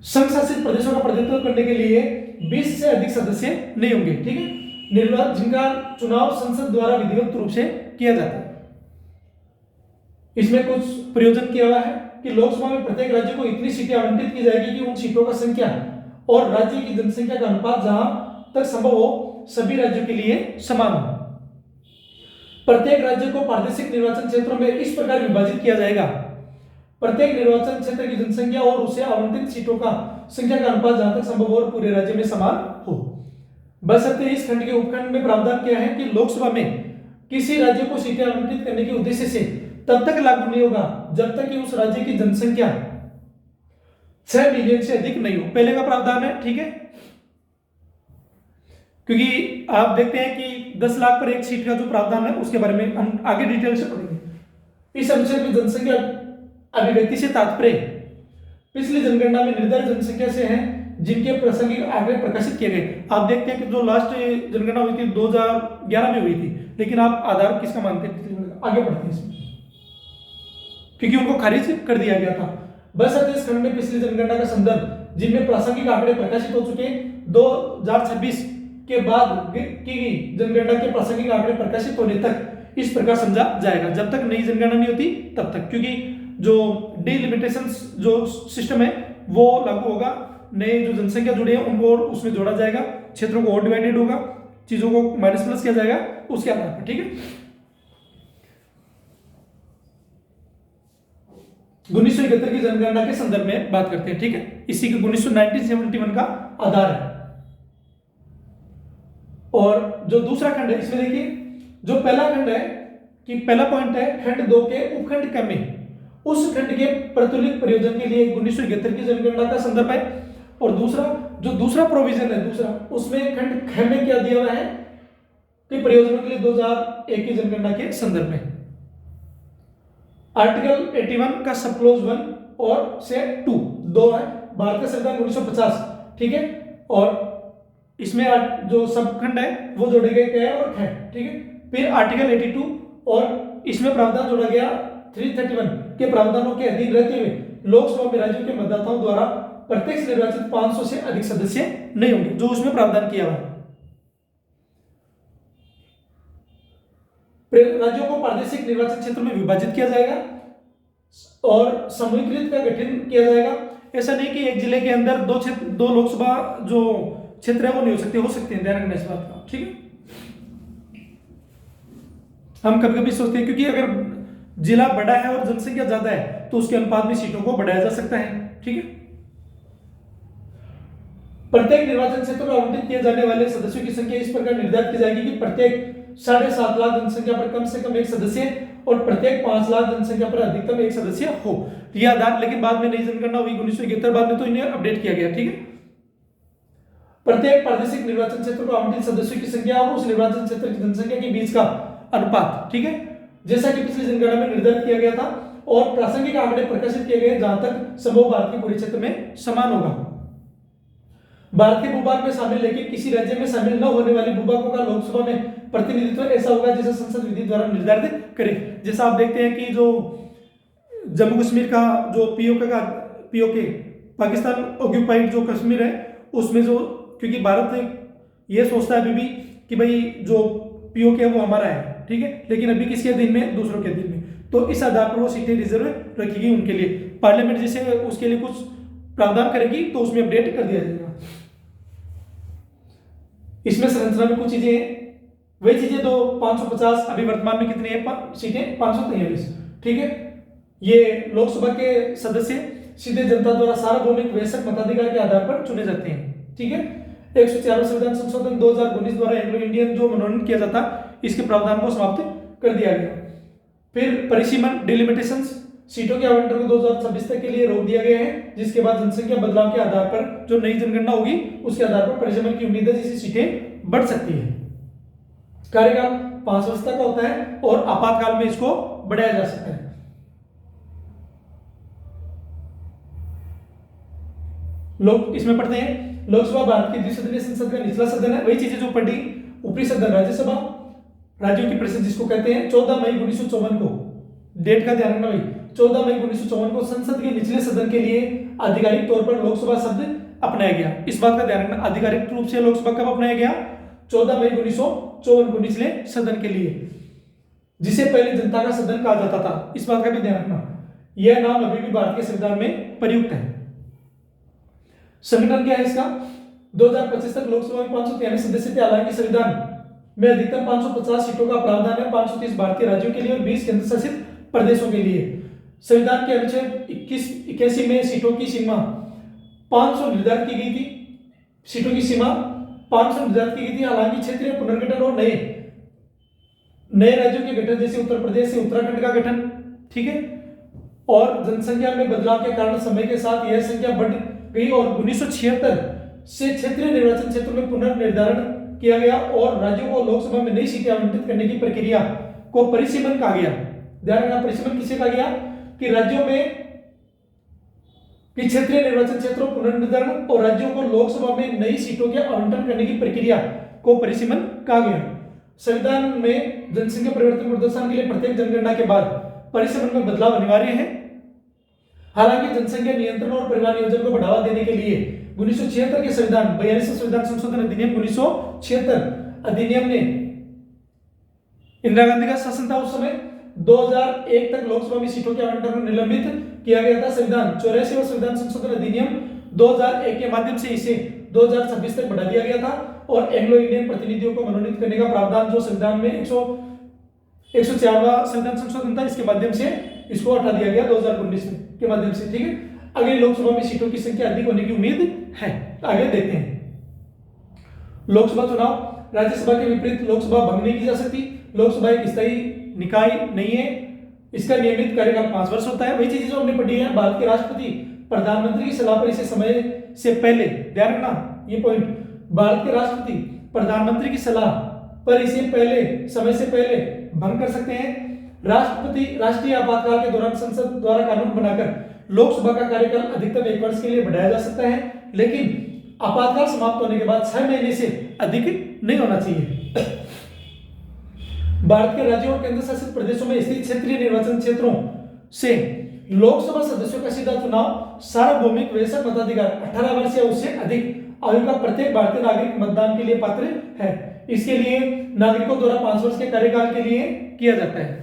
संघ शासित प्रदेशों का प्रतिनिधित्व करने के लिए 20 से अधिक सदस्य नहीं होंगे। ठीक है, निर्वाचन जिनका चुनाव संसद द्वारा विधिवत रूप से किया जाता है। इसमें कुछ प्रयोजन किया हुआ है कि लोकसभा में प्रत्येक राज्य को इतनी सीटें आवंटित की जाएगी कि उन सीटों का संख्या और राज्य की जनसंख्या का अनुपात जहां तक संभव हो सभी राज्यों के लिए समान हो। प्रत्येक राज्य को प्रादेशिक निर्वाचन क्षेत्रों में इस प्रकार विभाजित किया जाएगा, प्रत्येक निर्वाचन क्षेत्र की जनसंख्या और उसे आवंटित सीटों का संख्या का अनुपात जहां तक संभव हो और पूरे राज्य में समान हो। बशर्ते इस खंड के उपखंड में प्रावधान किया है कि लोकसभा में किसी राज्य को सीटें आवंटित करने के उद्देश्य से तब तक लागू नहीं होगा जब तक कि उस राज्य की जनसंख्या 6 मिलियन से अधिक नहीं हो। पहले का प्रावधान है। ठीक है, क्योंकि आप देखते हैं कि 10 लाख पर एक सीट का जो प्रावधान है उसके बारे में हम आगे डिटेल से पढ़ेंगे। इस अनुच्छेद में जनसंख्या अभिव्यक्ति से तात्पर्य पिछली जनगणना में निर्धारित जनसंख्या से है जिनके प्रासंगिक आंकड़े प्रकाशित किए गए। आप देखते हैं कि जो लास्ट जनगणना हुई थी 2011 में हुई थी, लेकिन आप आधार किसका मानते हैं? आगे बढ़ते हैं इसमें, क्योंकि उनको खारिज कर दिया गया था। बशर्ते इस खंड में पिछली जनगणना का संदर्भ जिनमें प्रासंगिक आंकड़े प्रकाशित हो चुके 2026 के बाद की गई जनगणना के प्रासंगिक आंकड़े प्रकाशित होने तक इस प्रकार समझा जाएगा, जब तक नई जनगणना नहीं होती तब तक, क्योंकि जो डिलिमिटेशन जो सिस्टम है वो लागू होगा। नए जो जनसंख्या जुड़ी है उनको उसमें जोड़ा जाएगा, क्षेत्रों को और डिवाइडेड होगा, चीजों को माइनस प्लस किया जाएगा उसके आधार पर। ठीक है, 1971 की जनगणना के संदर्भ में बात करते हैं। ठीक है, इसी के 1971 का आधार है। और जो दूसरा खंड है इसमें देखिए, जो पहला खंड है कि पहला पॉइंट है खंड 2 के उपखंड क में उस खंड के प्रतुलित प्रयोजन के लिए 1971 की जनगणना का संदर्भ है। और दूसरा जो दूसरा प्रोविजन है दूसरा, उसमें खंड ख में क्या दिया हुआ है कि प्रयोजनों के लिए 2001 की जनगणना के संदर्भ में। आर्टिकल 81 का सब क्लोज 1 और से 2 दो है, भारत का संविधान 1950, ठीक है। और इसमें जो सब खंड है वो जोड़े गए क और ख, ठीक है। फिर आर्टिकल 82 और इसमें प्रावधान जोड़ा गया 331 के प्रावधानों के अधीन रहते हुए लोकसभा में राज्यों के मतदाताओं द्वारा प्रत्यक्ष निर्वाचित 500 से अधिक सदस्य नहीं होंगे, जो उसमें प्रावधान किया हुआ है। राज्यों को प्रादेशिक निर्वाचन क्षेत्र में विभाजित किया जाएगा और समूहीकृत का गठन किया जाएगा। ऐसा नहीं कि एक जिले के अंदर दो लोकसभा जो क्षेत्र है वो नहीं हो सकते हैं, ध्यान रखना इस बात का, ठीक है। हम कभी कभी सोचते हैं क्योंकि अगर जिला बड़ा है और जनसंख्या ज्यादा है तो उसके अनुपात में सीटों को बढ़ाया जा सकता है, ठीक है। प्रत्येक निर्वाचन क्षेत्र में आवंटित किए जाने वाले सदस्यों की संख्या इस प्रकार निर्धारित की जाएगी कि प्रत्येक 7.5 लाख जनसंख्या पर कम से कम एक सदस्य और प्रत्येक 5 लाख जनसंख्या पर अधिकतम एक सदस्य हो। यह आधार, लेकिन बाद में नई जनगणना हुई 1971, बाद में तो इन्हें अपडेट किया गया, ठीक है। प्रत्येक प्रादेशिक निर्वाचन क्षेत्र को आवंटित सदस्यों की संख्या और उस निर्वाचन क्षेत्र की जनसंख्या के बीच का अनुपात, ठीक है, जैसा कि पिछली जनगणना में निर्धारित किया गया था। और प्रासंगिक आंकड़े प्रकाशित किए गए जहां तक संभव भारत के पूरे क्षेत्र में समान होगा। भारत के भूभाग में शामिल लेकिन किसी राज्य में शामिल न होने वाले भूभागों का लोकसभा में प्रतिनिधित्व ऐसा होगा जैसा संसद विधि द्वारा निर्धारित करे। जैसा आप देखते हैं कि जो जम्मू कश्मीर का जो पीओके पाकिस्तान ऑक्यूपाइड जो कश्मीर है उसमें जो, क्योंकि भारत ये सोचता है अभी भी कि भाई जो पीओके है वो हमारा है, ठीक है, लेकिन अभी किसके अधीन में, दूसरों के अधीन में। तो इस आधार पर वो सीटें रिजर्व रखी गई उनके लिए। पार्लियामेंट जैसे उसके लिए कुछ प्रावधान करेगी तो उसमें अपडेट कर दिया जाएगा। इसमें संरचना में कुछ चीजें हैं, वही चीजें दो 550, अभी वर्तमान में कितनी है सीटें 543, ठीक है। ये लोकसभा के सदस्य सीधे जनता द्वारा सार्वभौमिक वयस्क मताधिकार के आधार पर चुने जाते हैं, ठीक है। 104वां संविधान संशोधन 2019 द्वारा एंग्लो इंडियन जो मनोनयन किया जाता इसके प्रावधान को समाप्त कर दिया गया। फिर परिसीमन डिलिमिटेशंस, सीटों के आवंटन को 2026 तक के लिए रोक दिया गया है, जिसके बाद जनसंख्या बदलाव के आधार पर जो नई जनगणना होगी उसके आधार पर परिसीमन की उम्मीद है जिससे सीटें बढ़ सकती है। कार्यकाल 5 वर्ष तक का होता है और आपातकाल में इसको बढ़ाया जा सकता है। लोग इसमें पढ़ते हैं लोकसभा भारत की द्विसदनीय संसद का निचला सदन है, वही चीजें जो पढ़ी। ऊपरी सदन राज्यसभा, राज्यों की परिषद जिसको कहते हैं। 14 मई 1954 को, डेट का ध्यान रखना भाई, 14 मई 1954 को संसद के निचले सदन के लिए आधिकारिक तौर पर लोकसभा शब्द अपनाया गया। इस बात का ध्यान रखना, आधिकारिक रूप से लोकसभा कब अपनाया गया, 14 मई 1954 को निचले सदन के लिए, जिसे पहले जनता का सदन कहा जाता था। इस बात का भी ध्यान रखना, यह नाम अभी भी भारत के संविधान में प्रयुक्त है। संगठन क्या है इसका, 2025 तक लोकसभा में 543 सदस्य थे। हालांकि संविधान में अधिकतम 550 सीटों का प्रावधान है, 530 भारतीय राज्यों के लिए और 20 केंद्र शासित प्रदेशों के लिए। संविधान के अनुच्छेद 81 में सीटों की सीमा 500 निर्धारित की गई थी, सीटों की सीमा 500 निर्धारित की गई थी। हालांकि क्षेत्रीय पुनर्गठन और नए राज्यों के गठन, जैसे उत्तर प्रदेश से उत्तराखंड का गठन, ठीक है, और जनसंख्या में बदलाव के कारण समय के साथ यह संख्या बढ़ गई और 1976 से क्षेत्रीय निर्वाचन क्षेत्र में पुनर्निर्धारण किया गया और राज्यों को लोकसभा में नई सीटें आवंटित करने की प्रक्रिया को परिसीमन कहा गया। ध्यान रखना, परिसीमन किसे कहा गया कि राज्यों में क्षेत्रीय निर्वाचन क्षेत्रों पुनर्निर्धारण और राज्यों को लोकसभा में नई सीटों के आवंटन करने की प्रक्रिया को परिसीमन कहा गया। संविधान में जनसंख्या परिवर्तन को दर्शाने के लिए प्रत्येक जनगणना के बाद परिसीमन में बदलाव अनिवार्य है। हालांकि जनसंख्या नियंत्रण और परिवार नियोजन को बढ़ावा देने के लिए 1976 के संविधान 42वें संविधान संशोधन अधिनियम 1976 अधिनियम ने, इंदिरा गांधी का शासन था उस समय, 2001 तक लोकसभा में सीटों के आवंटन को निलंबित किया गया था। संविधान 84वां संविधान संशोधन अधिनियम 2001 के माध्यम से इसे 2026 तक बढ़ा दिया गया था और एंग्लो इंडियन प्रतिनिधियों को मनोनीत करने का प्रावधान जो संविधान में 104वां संविधान संशोधन था, इसके माध्यम से इसको हटा दिया गया 2019 के माध्यम से, ठीक है। अगली लोकसभा में सीटों की संख्या अधिक होने की उम्मीद है। आगे देखते हैं लोकसभा चुनाव। राज्यसभा के विपरीत लोकसभा भंग नहीं की जा सकती। लोकसभा एक स्थायी निकाय नहीं है, इसका नियमित कार्यकाल 5 वर्ष होता है। वही चीज जो हमने पढ़ी है, भारत के राष्ट्रपति प्रधानमंत्री की सलाह पर इसे समय से पहले, ध्यान रखना ये पॉइंट, भारत के राष्ट्रपति प्रधानमंत्री की सलाह पर इसे पहले, समय से पहले भंग कर सकते हैं। राष्ट्रपति राष्ट्रीय आपातकाल के दौरान संसद द्वारा कानून बनाकर लोकसभा का कार्यकाल अधिकतम 1 वर्ष के लिए बढ़ाया जा सकता है, लेकिन आपातकाल समाप्त होने के बाद 6 महीने से अधिक नहीं होना चाहिए। भारत के राज्यों और केंद्र शासित प्रदेशों में स्थित क्षेत्रीय निर्वाचन क्षेत्रों से लोकसभा सदस्यों का सीधा चुनाव सार्वभौमिक वयस्क मताधिकार 18 वर्ष या उससे अधिक आयु का प्रत्येक भारतीय नागरिक मतदान के लिए पात्र है। इसके लिए नागरिकों द्वारा 5 वर्ष के कार्यकाल के लिए किया जाता है।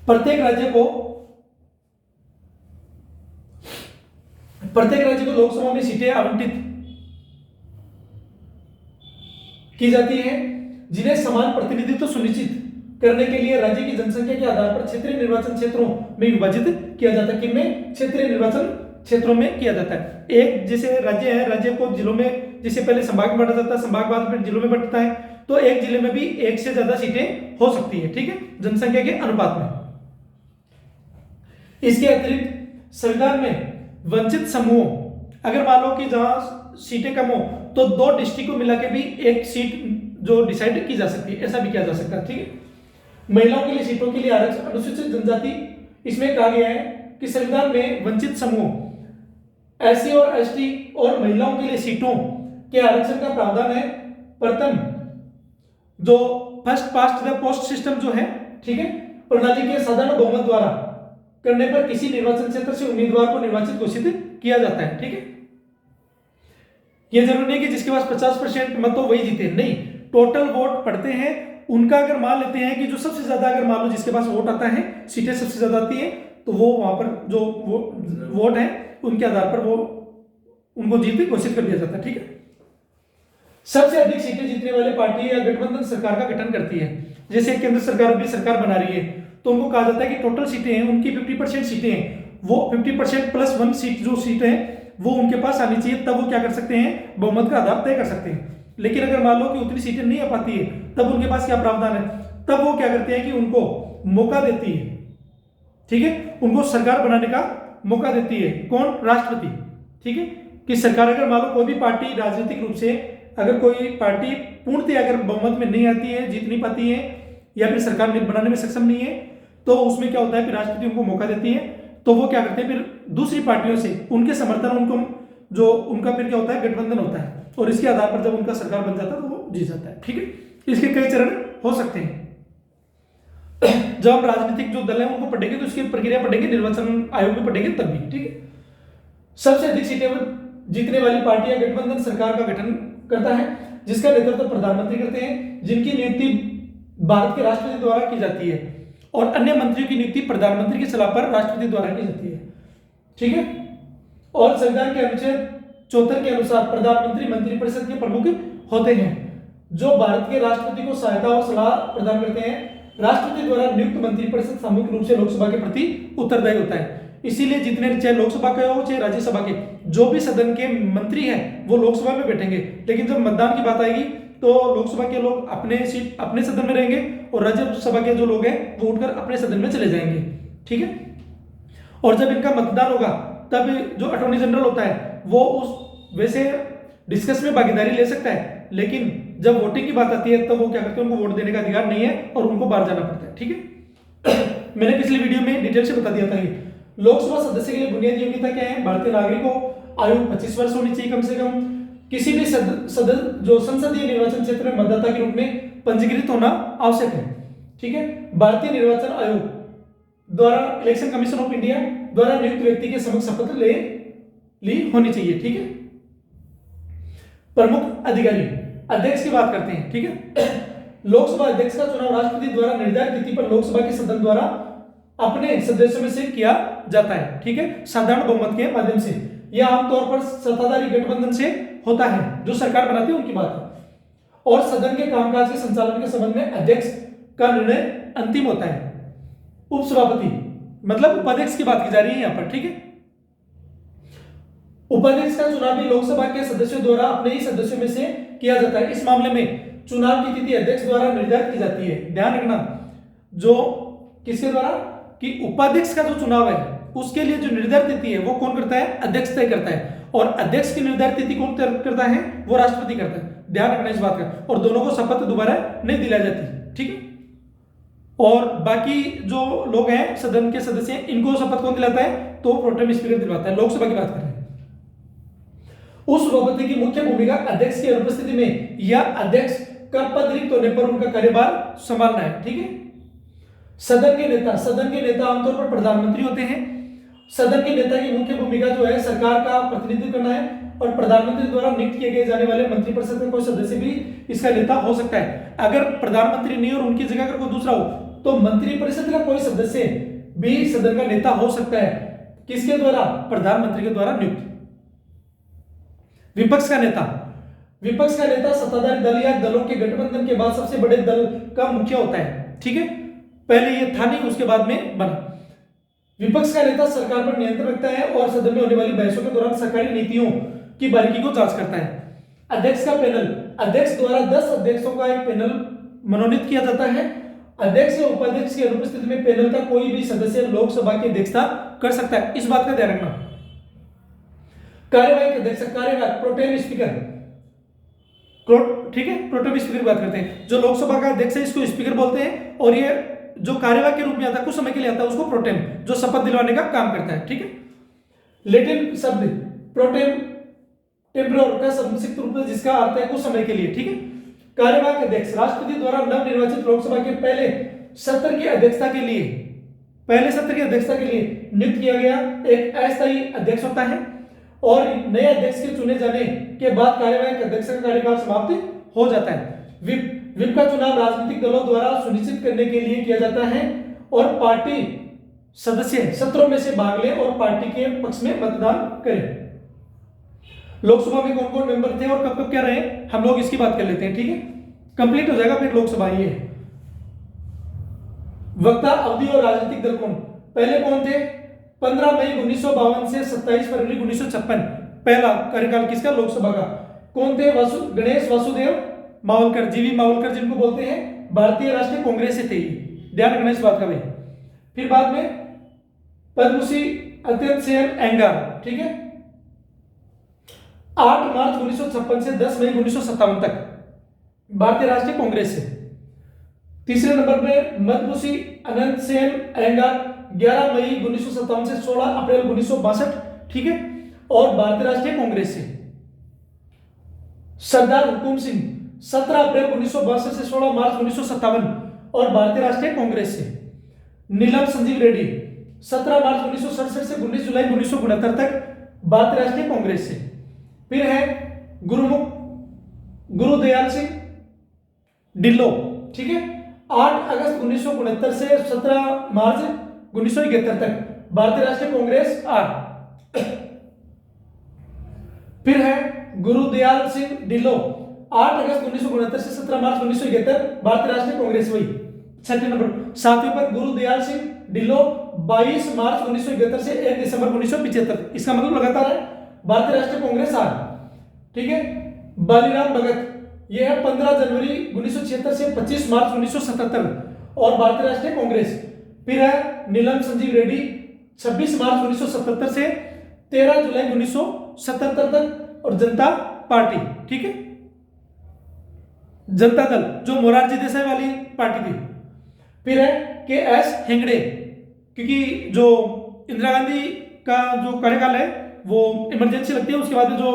प्रत्येक राज्य को लोकसभा में सीटें आवंटित की जाती हैं, जिन्हें समान प्रतिनिधित्व सुनिश्चित करने के लिए राज्य की जनसंख्या के आधार पर क्षेत्रीय निर्वाचन क्षेत्रों में विभाजित किया जाता है। किनमें? क्षेत्रीय निर्वाचन क्षेत्रों में किया जाता है। एक जैसे राज्य है, राज्य को जिलों में, जिसे पहले संभाग में बांटा जाता है, संभाग बाद में जिलों में बंटता है, तो एक जिले में भी एक से ज्यादा सीटें हो सकती है, ठीक है, जनसंख्या के अनुपात में। इसके अतिरिक्त संविधान में वंचित समूहों, अगर मान लो कि जहां सीटें कम हो तो 2 डिस्ट्रिक्ट को मिला के भी एक सीट जो डिसाइड की जा सकती है, ऐसा भी किया जा सकता है, ठीक है। महिलाओं के लिए सीटों के लिए आरक्षण, अनुसूचित जनजाति, इसमें कहा गया है कि संविधान में वंचित समूह एससी और एसटी और महिलाओं के लिए सीटों के आरक्षण का प्रावधान है। प्रथम जो first past the post system जो है, ठीक है, प्रणाली के साधारण बहुमत द्वारा करने पर किसी निर्वाचन क्षेत्र से उम्मीदवार को निर्वाचित घोषित किया जाता है, ठीक है। यह जरूरी नहीं कि जिसके पास 50% मत हो वही जीते, नहीं, टोटल वोट पड़ते हैं उनका। अगर मान लेते हैं कि जो सबसे ज्यादा, अगर मान लो जिसके पास वोट आता है, सीटें सबसे ज्यादा आती है, तो वो वहां पर जो वोट है उनके आधार पर वो उनको जीत घोषित कर दिया जाता है, ठीक है। सबसे अधिक सीटें जीतने वाली पार्टी या गठबंधन सरकार का गठन करती है। जैसे केंद्र सरकार भी सरकार बना रही है, तो उनको कहा जाता है कि टोटल सीटें हैं उनकी 50% सीटें हैं, वो 50% प्लस 1 सीट जो सीट है वो उनके पास आनी चाहिए, तब वो क्या कर सकते हैं, बहुमत का आधार तय कर सकते हैं। लेकिन अगर मान लो कि उतनी सीटें नहीं आ पाती है, तब उनके पास क्या प्रावधान है, तब वो क्या करते हैं कि उनको मौका देती है, ठीक है, उनको सरकार बनाने का मौका देती है। कौन? राष्ट्रपति, ठीक है, कि सरकार, अगर मान लो कोई भी पार्टी राजनीतिक रूप से, अगर कोई पार्टी पूर्णतः अगर बहुमत में नहीं आती है, जीत नहीं पाती है, या फिर सरकार बनाने में सक्षम नहीं है, तो उसमें क्या होता है, फिर राष्ट्रपति उनको मौका देती है, तो वो क्या करते हैं, फिर दूसरी पार्टियों से उनके समर्थन, उनको जो उनका फिर क्या होता है, गठबंधन होता है, और इसके आधार पर जब उनका सरकार बन जाता है तो वो जीत जाता है, ठीक है। इसके कई चरण हो सकते हैं। जब हम राजनीतिक जो दल है उनको पढ़ेंगे तो इसकी प्रक्रिया पढ़ेंगे, निर्वाचन आयोग में पढ़ेंगे तब भी, ठीक है। सबसे अधिक सीटें जीतने वाली पार्टी या गठबंधन सरकार का गठन करता है, जिसका नेतृत्व प्रधानमंत्री करते हैं, जिनकी नियुक्ति भारत के राष्ट्रपति द्वारा की जाती है, और अन्य मंत्रियों की नियुक्ति प्रधानमंत्री की सलाह पर राष्ट्रपति द्वारा की जाती है, ठीक है। और संविधान के अनुच्छेद 74 के अनुसार प्रधानमंत्री मंत्रिपरिषद के प्रमुख होते हैं, जो भारत के राष्ट्रपति को सहायता और सलाह प्रदान करते हैं। राष्ट्रपति द्वारा नियुक्त मंत्रिपरिषद सामूहिक रूप से लोकसभा के प्रति उत्तरदायी होता है। इसीलिए जितने, चाहे लोकसभा के हो चाहे राज्यसभा के, जो भी सदन के मंत्री हैं वो लोकसभा में बैठेंगे, लेकिन जब मतदान की बात आएगी तो लोकसभा के लोग अपने सीट अपने सदन में रहेंगे, और राज्यसभा के जो लोग हैं वो उठकर अपने सदन में चले जाएंगे, ठीक है। और जब इनका मतदान होगा तब जो अटॉर्नी जनरल होता है वो उस वैसे डिस्कस में भागीदारी ले सकता है, लेकिन जब वोटिंग की बात आती है तब वो क्या करते हैं, उनको वोट देने का अधिकार नहीं है और उनको बाहर जाना पड़ता है, ठीक है। मैंने पिछली वीडियो में डिटेल से बता दिया था कि लोकसभा सदस्य के लिए बुनियादी योग्यता क्या है। भारतीय नागरिकों आयु 25 वर्ष होनी चाहिए कम से कम, किसी भी जो संसदीय निर्वाचन क्षेत्र में मतदाता के रूप में पंजीकृत होना आवश्यक है, ठीक है। भारतीय निर्वाचन आयोग द्वारा, इलेक्शन कमीशन ऑफ इंडिया द्वारा नियुक्त व्यक्ति के समक्ष शपथ ली होनी चाहिए, ठीक है। प्रमुख अधिकारी, अध्यक्ष की बात करते हैं, ठीक है। लोकसभा अध्यक्ष का चुनाव राष्ट्रपति द्वारा निर्धारित तिथि पर लोकसभा के सदन द्वारा अपने सदस्यों में से किया जाता है, ठीक है, साधारण बहुमत के माध्यम से। यह आमतौर पर सत्ताधारी गठबंधन से होता है, जो सरकार बनाती है उनकी बात है, और सदन के कामकाज के संचालन के संबंध में अध्यक्ष का निर्णय अंतिम होता है। उपसभापति मतलब उपाध्यक्ष की बात की जा रही है यहां पर, ठीक है। उपाध्यक्ष का चुनाव भी लोकसभा के सदस्यों द्वारा अपने ही सदस्यों में से किया जाता है। इस मामले में चुनाव की तिथि अध्यक्ष द्वारा निर्धारित की जाती है। ध्यान रखना, जो किसके द्वारा, कि उपाध्यक्ष का जो चुनाव है उसके लिए जो निर्धारित तिथि है वो कौन करता है, अध्यक्ष तय करता है। और अध्यक्ष की निर्धारित तिथि कौन तय करता है, वो राष्ट्रपति करता है। ध्यान रखना इस बात का। और दोनों को शपथ दोबारा नहीं दिलाई जाती, ठीक है। और बाकी जो लोग हैं सदन के सदस्य हैं, इनको शपथ कौन दिलाता है, तो प्रोटेम स्पीकर दिलवाता है। लोकसभा की बात कर रहे हैं। उस सभापति की मुख्य भूमिका अध्यक्ष की अनुपस्थिति में या अध्यक्ष का पद रिक्त होने पर उनका कार्यभार संभालना है, ठीक है। सदन के नेता आमतौर पर प्रधानमंत्री होते हैं। सदन के नेता की मुख्य भूमिका जो है सरकार का प्रतिनिधित्व करना है, और प्रधानमंत्री द्वारा नियुक्त किए गए जाने वाले मंत्रिपरिषद का कोई सदस्य भी इसका नेता हो सकता है। अगर प्रधानमंत्री नहीं और उनकी जगह अगर कोई दूसरा हो तो मंत्रिपरिषद का कोई सदस्य भी सदन का नेता हो सकता है। किसके द्वारा, प्रधानमंत्री के द्वारा नियुक्त। विपक्ष का नेता सत्ताधारी दल या दलों के गठबंधन के बाद सबसे बड़े दल का मुखिया होता है, ठीक है। पहले ये था नहीं, उसके बाद में बना। विपक्ष का नेता सरकार पर नियंत्रण रखता है और सदन में होने वाली बहसों के दौरान सरकारी नीतियों की बारीकी को जांच करता है। अध्यक्ष का पैनल, अध्यक्ष द्वारा 10 अध्यक्षों का एक पैनल मनोनीत किया जाता है। अध्यक्ष या उपाध्यक्ष की अनुपस्थिति में पैनल का कोई भी सदस्य लोकसभा की अध्यक्षता कर सकता है। इस बात का ध्यान रखना। कार्यवाही के अध्यक्ष, कार्यवाहक प्रोटेम स्पीकर, ठीक है, प्रोटेम स्पीकर की बात करते हैं। जो लोकसभा का अध्यक्ष है इसको स्पीकर बोलते हैं, और ये जो कार्यवाहक के रूप में आता है कुछ समय के लिए आता है उसको प्रोटेम, जो शपथ दिलवाने का काम करता है, ठीक है। लैटिन शब्द प्रोटेम टेम्पोरर का संक्षिप्त रूप है जिसका अर्थ है कुछ समय के लिए, ठीक है। कार्यवाहक अध्यक्ष राष्ट्रपति द्वारा नवनिर्वाचित लोकसभा के पहले सत्र की अध्यक्षता के लिए नियुक्त किया गया एक अस्थायी अध्यक्ष होता है, और नए अध्यक्ष के चुने जाने के बाद कार्यवाहक अध्यक्ष का कार्यकाल समाप्त हो जाता है। विप का चुनाव राजनीतिक दलों द्वारा सुनिश्चित करने के लिए किया जाता है, और पार्टी सदस्य सत्रों में से भाग लें और पार्टी के पक्ष में मतदान करें। लोकसभा में कौन कौन मेंबर थे और कब कब क्या रहे, हम लोग इसकी बात कर लेते हैं, ठीक है। कंप्लीट हो जाएगा फिर लोकसभा। ये वक्ता, अवधि और राजनीतिक दल कौन, पहले कौन थे, 15 मई 1952 से 27 फरवरी 1956 पहला कार्यकाल किसका, लोकसभा का। कौन थे, गणेश वासुदेव मावलकर, जीवी मावलकर जिनको बोलते हैं, भारतीय राष्ट्रीय कांग्रेस से थे। ध्यान रखना इस बात का भाई। फिर बाद में पद्मश्री अत्यंत सेन एंगार, ठीक है, 8 मार्च 1956 से 10 मई 1957 तक भारतीय राष्ट्रीय कांग्रेस से। तीसरे नंबर पे मधुभूषी अनंत सेन अयंगार 11 मई 1957 से 16 अप्रैल 1962, ठीक है, और भारतीय राष्ट्रीय कांग्रेस से। सरदार हुकुम सिंह 17 अप्रैल 1962 से 16 मार्च 1957 और भारतीय राष्ट्रीय कांग्रेस से। नीलम संजीव रेड्डी 17 मार्च 1967 से 19 जुलाई 1969 तक भारतीय राष्ट्रीय कांग्रेस से। फिर है गुरुदयाल सिंह ढिल्लो, ठीक है, 8 अगस्त 1969 से 17 मार्च 1971 तक भारतीय राष्ट्रीय कांग्रेस आर। फिर है गुरुदयाल सिंह ढिल्लो 8 अगस्त 1969 से 17 मार्च 1971 भारतीय राष्ट्रीय कांग्रेस वही। छठे नंबर 7वें पर गुरुदयाल सिंह ढिल्लो 22 मार्च 1971 से 1 दिसंबर 1975, इसका मतलब लगातार है भारतीय राष्ट्रीय कांग्रेस आर, ठीक है। बालीराम भगत यह है 15 जनवरी 1976 से 25 मार्च 1977 और भारतीय राष्ट्रीय कांग्रेस। फिर है नीलम संजीव रेड्डी 26 मार्च 1977 से 13 जुलाई 1977 तक और जनता पार्टी, ठीक है, जनता दल जो मोरारजी देसाई वाली पार्टी थी। फिर है के एस हेगड़े, क्योंकि जो इंदिरा गांधी का जो कार्यकाल है वो इमरजेंसी लगती है, उसके बाद जो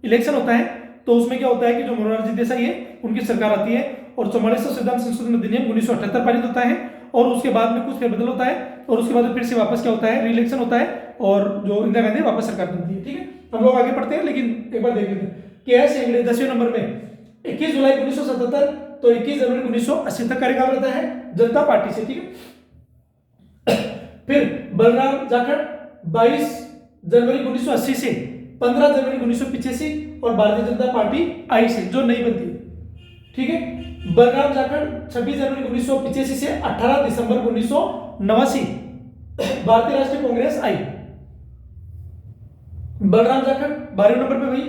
इलेक्शन होता है तो उसमें क्या होता है कि जो मोरारजी देसाई है उनकी सरकार आती है और 44वां संविधान संशोधन अधिनियम 1978 पारित होता है और उसके बाद में कुछ फेरबदल होता है और उसके बाद फिर से वापस क्या होता है, री-इलेक्शन होता है और जो इंदिरा गांधी वापस सरकार बनती है, ठीक है। हम लोग आगे पढ़ते हैं लेकिन एक बार देख लेते हैं। के एस हेगड़े 10वें नंबर में 21 जुलाई 1977 तो 21 जनवरी 1980 तक कार्यकाल रहता है जनता पार्टी से, ठीक है। फिर बलराम जाखड़ 22 जनवरी 1980 से 15 जनवरी 1985 और भारतीय जनता पार्टी आई से जो नई बनती है, ठीक है। बलराम जाखड़ 26 जनवरी 1985 से 18 दिसंबर 1989 भारतीय राष्ट्रीय कांग्रेस आई। बलराम जाखड़ 12वें नंबर पे हुई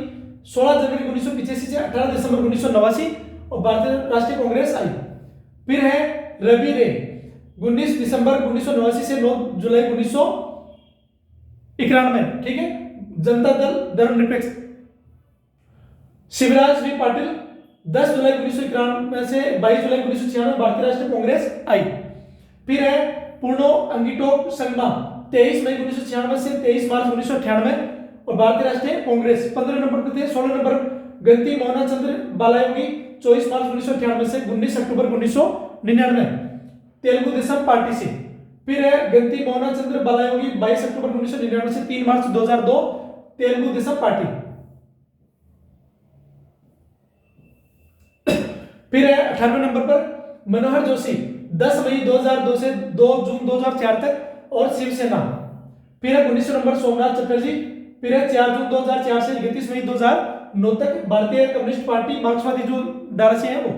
16 जनवरी 1985 से 18 दिसंबर 1989 और भारतीय राष्ट्रीय कांग्रेस आई। फिर है रवि रे 19 दिसंबर 1989 से 9 जुलाई 1991, ठीक है, जनता दल धर्मनिरपेक्ष। शिवराज वी पाटिल 10 जुलाई 1991 से 22 जुलाई 1996 भारतीय राष्ट्रीय कांग्रेस आई। फिर है पूर्णो अंगिटो संगमा 23 मई 1996 से 23 मार्च 1998 और भारतीय राष्ट्रीय कांग्रेस। 15 नंबर पे थे। 16 नंबर गंती मोहना चंद्र बालायोगी 24 मार्च 1998 से 19 अक्टूबर 1999 तेलुगु देशम पार्टी से। फिर है गंती मोहना चंद्र बालायोगी 22 अक्टूबर 1999 से 3 मार्च 2002 तेलुगु देशम पार्टी। फिर है 18वें नंबर पर मनोहर जोशी 10 मई 2002 से 2 जून 2004 तक और शिवसेना। फिर है 19 नंबर सोमनाथ चटर्जी। फिर है 4 जून 2004 से 31 मई 2009 तक भारतीय कम्युनिस्ट पार्टी मार्क्सवादी जो डारा से है वो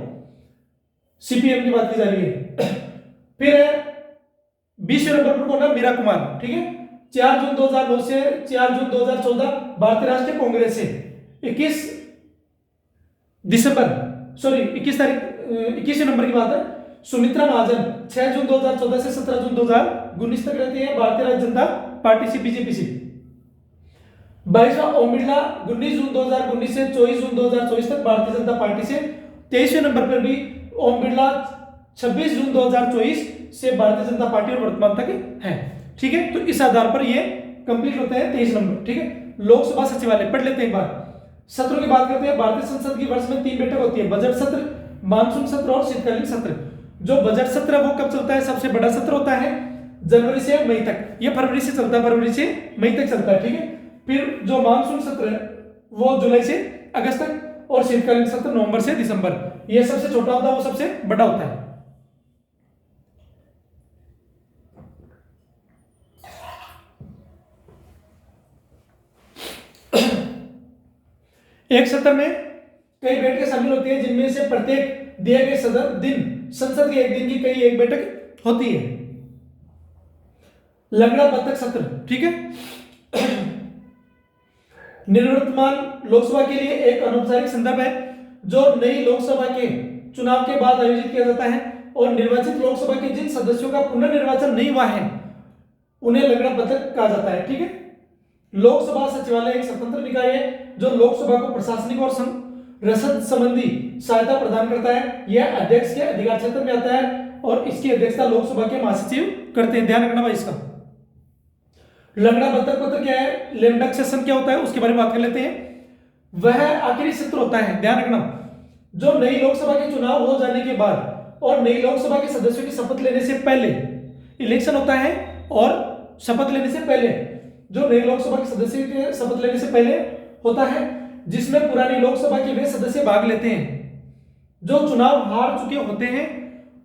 सीपीएम की बात की जा रही है। फिर है 20वें नंबर पर कौन है? मीरा कुमार, ठीक है, 4 जून 2009 से 4 जून 2014 भारतीय राष्ट्रीय कांग्रेस से। 21 नंबर की बात है सुमित्रा महाजन 6 जून 2014 से 17 जून 2019 तक रहती है भारतीय राज्य जनता पार्टी से, बीजेपी से। 22वां ओम बिरला 19 जून 2019 से 24 जून 2024 तक भारतीय जनता पार्टी से। 23वें नंबर पर भी ओम बिरला 26 जून 2024 से भारतीय जनता पार्टी और वर्तमान तक है, ठीक है। तो इस आधार पर ये कंप्लीट होता है 23 नंबर, ठीक है। लोकसभा सचिवालय पढ़ लेते हैं एक बार। सत्रों की बात करते हैं। भारतीय संसद की वर्ष में 3 बैठक होती है, बजट सत्र, मानसून सत्र और शीतकालीन सत्र। जो बजट सत्र है वो कब चलता है? सबसे बड़ा सत्र होता है जनवरी से मई तक, ये फरवरी से चलता है, फरवरी से मई तक चलता है, ठीक है। फिर जो मानसून सत्र है वो जुलाई से अगस्त तक और शीतकालीन सत्र नवंबर से दिसंबर। ये सबसे छोटा होता है, वो सबसे बड़ा होता है। एक सत्र में कई बैठकें शामिल होती है, जिनमें से प्रत्येक दिए गए सदन दिन संसद के एक दिन की कई एक बैठक होती है। लंगड़ा बतख सत्र, ठीक है। निवर्तमान लोकसभा के लिए एक अनौपचारिक संदर्भ है जो नई लोकसभा के चुनाव के बाद आयोजित किया जाता है और निर्वाचित लोकसभा के जिन सदस्यों का पुनर्निर्वाचन नहीं हुआ है उन्हें लंगड़ा बतख कहा जाता है, ठीक है। लोकसभा सचिवालय एक स्वतंत्र निकाय है जो लोकसभा को प्रशासनिक और रसद संबंधी सहायता प्रदान करता है। यह अध्यक्ष के अधिकार क्षेत्र में आता है और इसकी अध्यक्षता लोकसभा के महासचिव करते हैं। ध्यान रखना भाई इसका। लंगड़ा बतख पत्र क्या है? लेमडक सेशन क्या होता है उसके बारे में बात कर लेते हैं। वह आखिरी सत्र होता है, ध्यान रखना, जो नई लोकसभा के चुनाव हो जाने के बाद और नई लोकसभा के सदस्यों की शपथ लेने से पहले इलेक्शन होता है। और शपथ लेने से पहले जो नई लोकसभा के सदस्य के शपथ लेने से पहले होता है, जिसमें पुरानी लोकसभा के वे सदस्य भाग लेते हैं जो चुनाव हार चुके होते हैं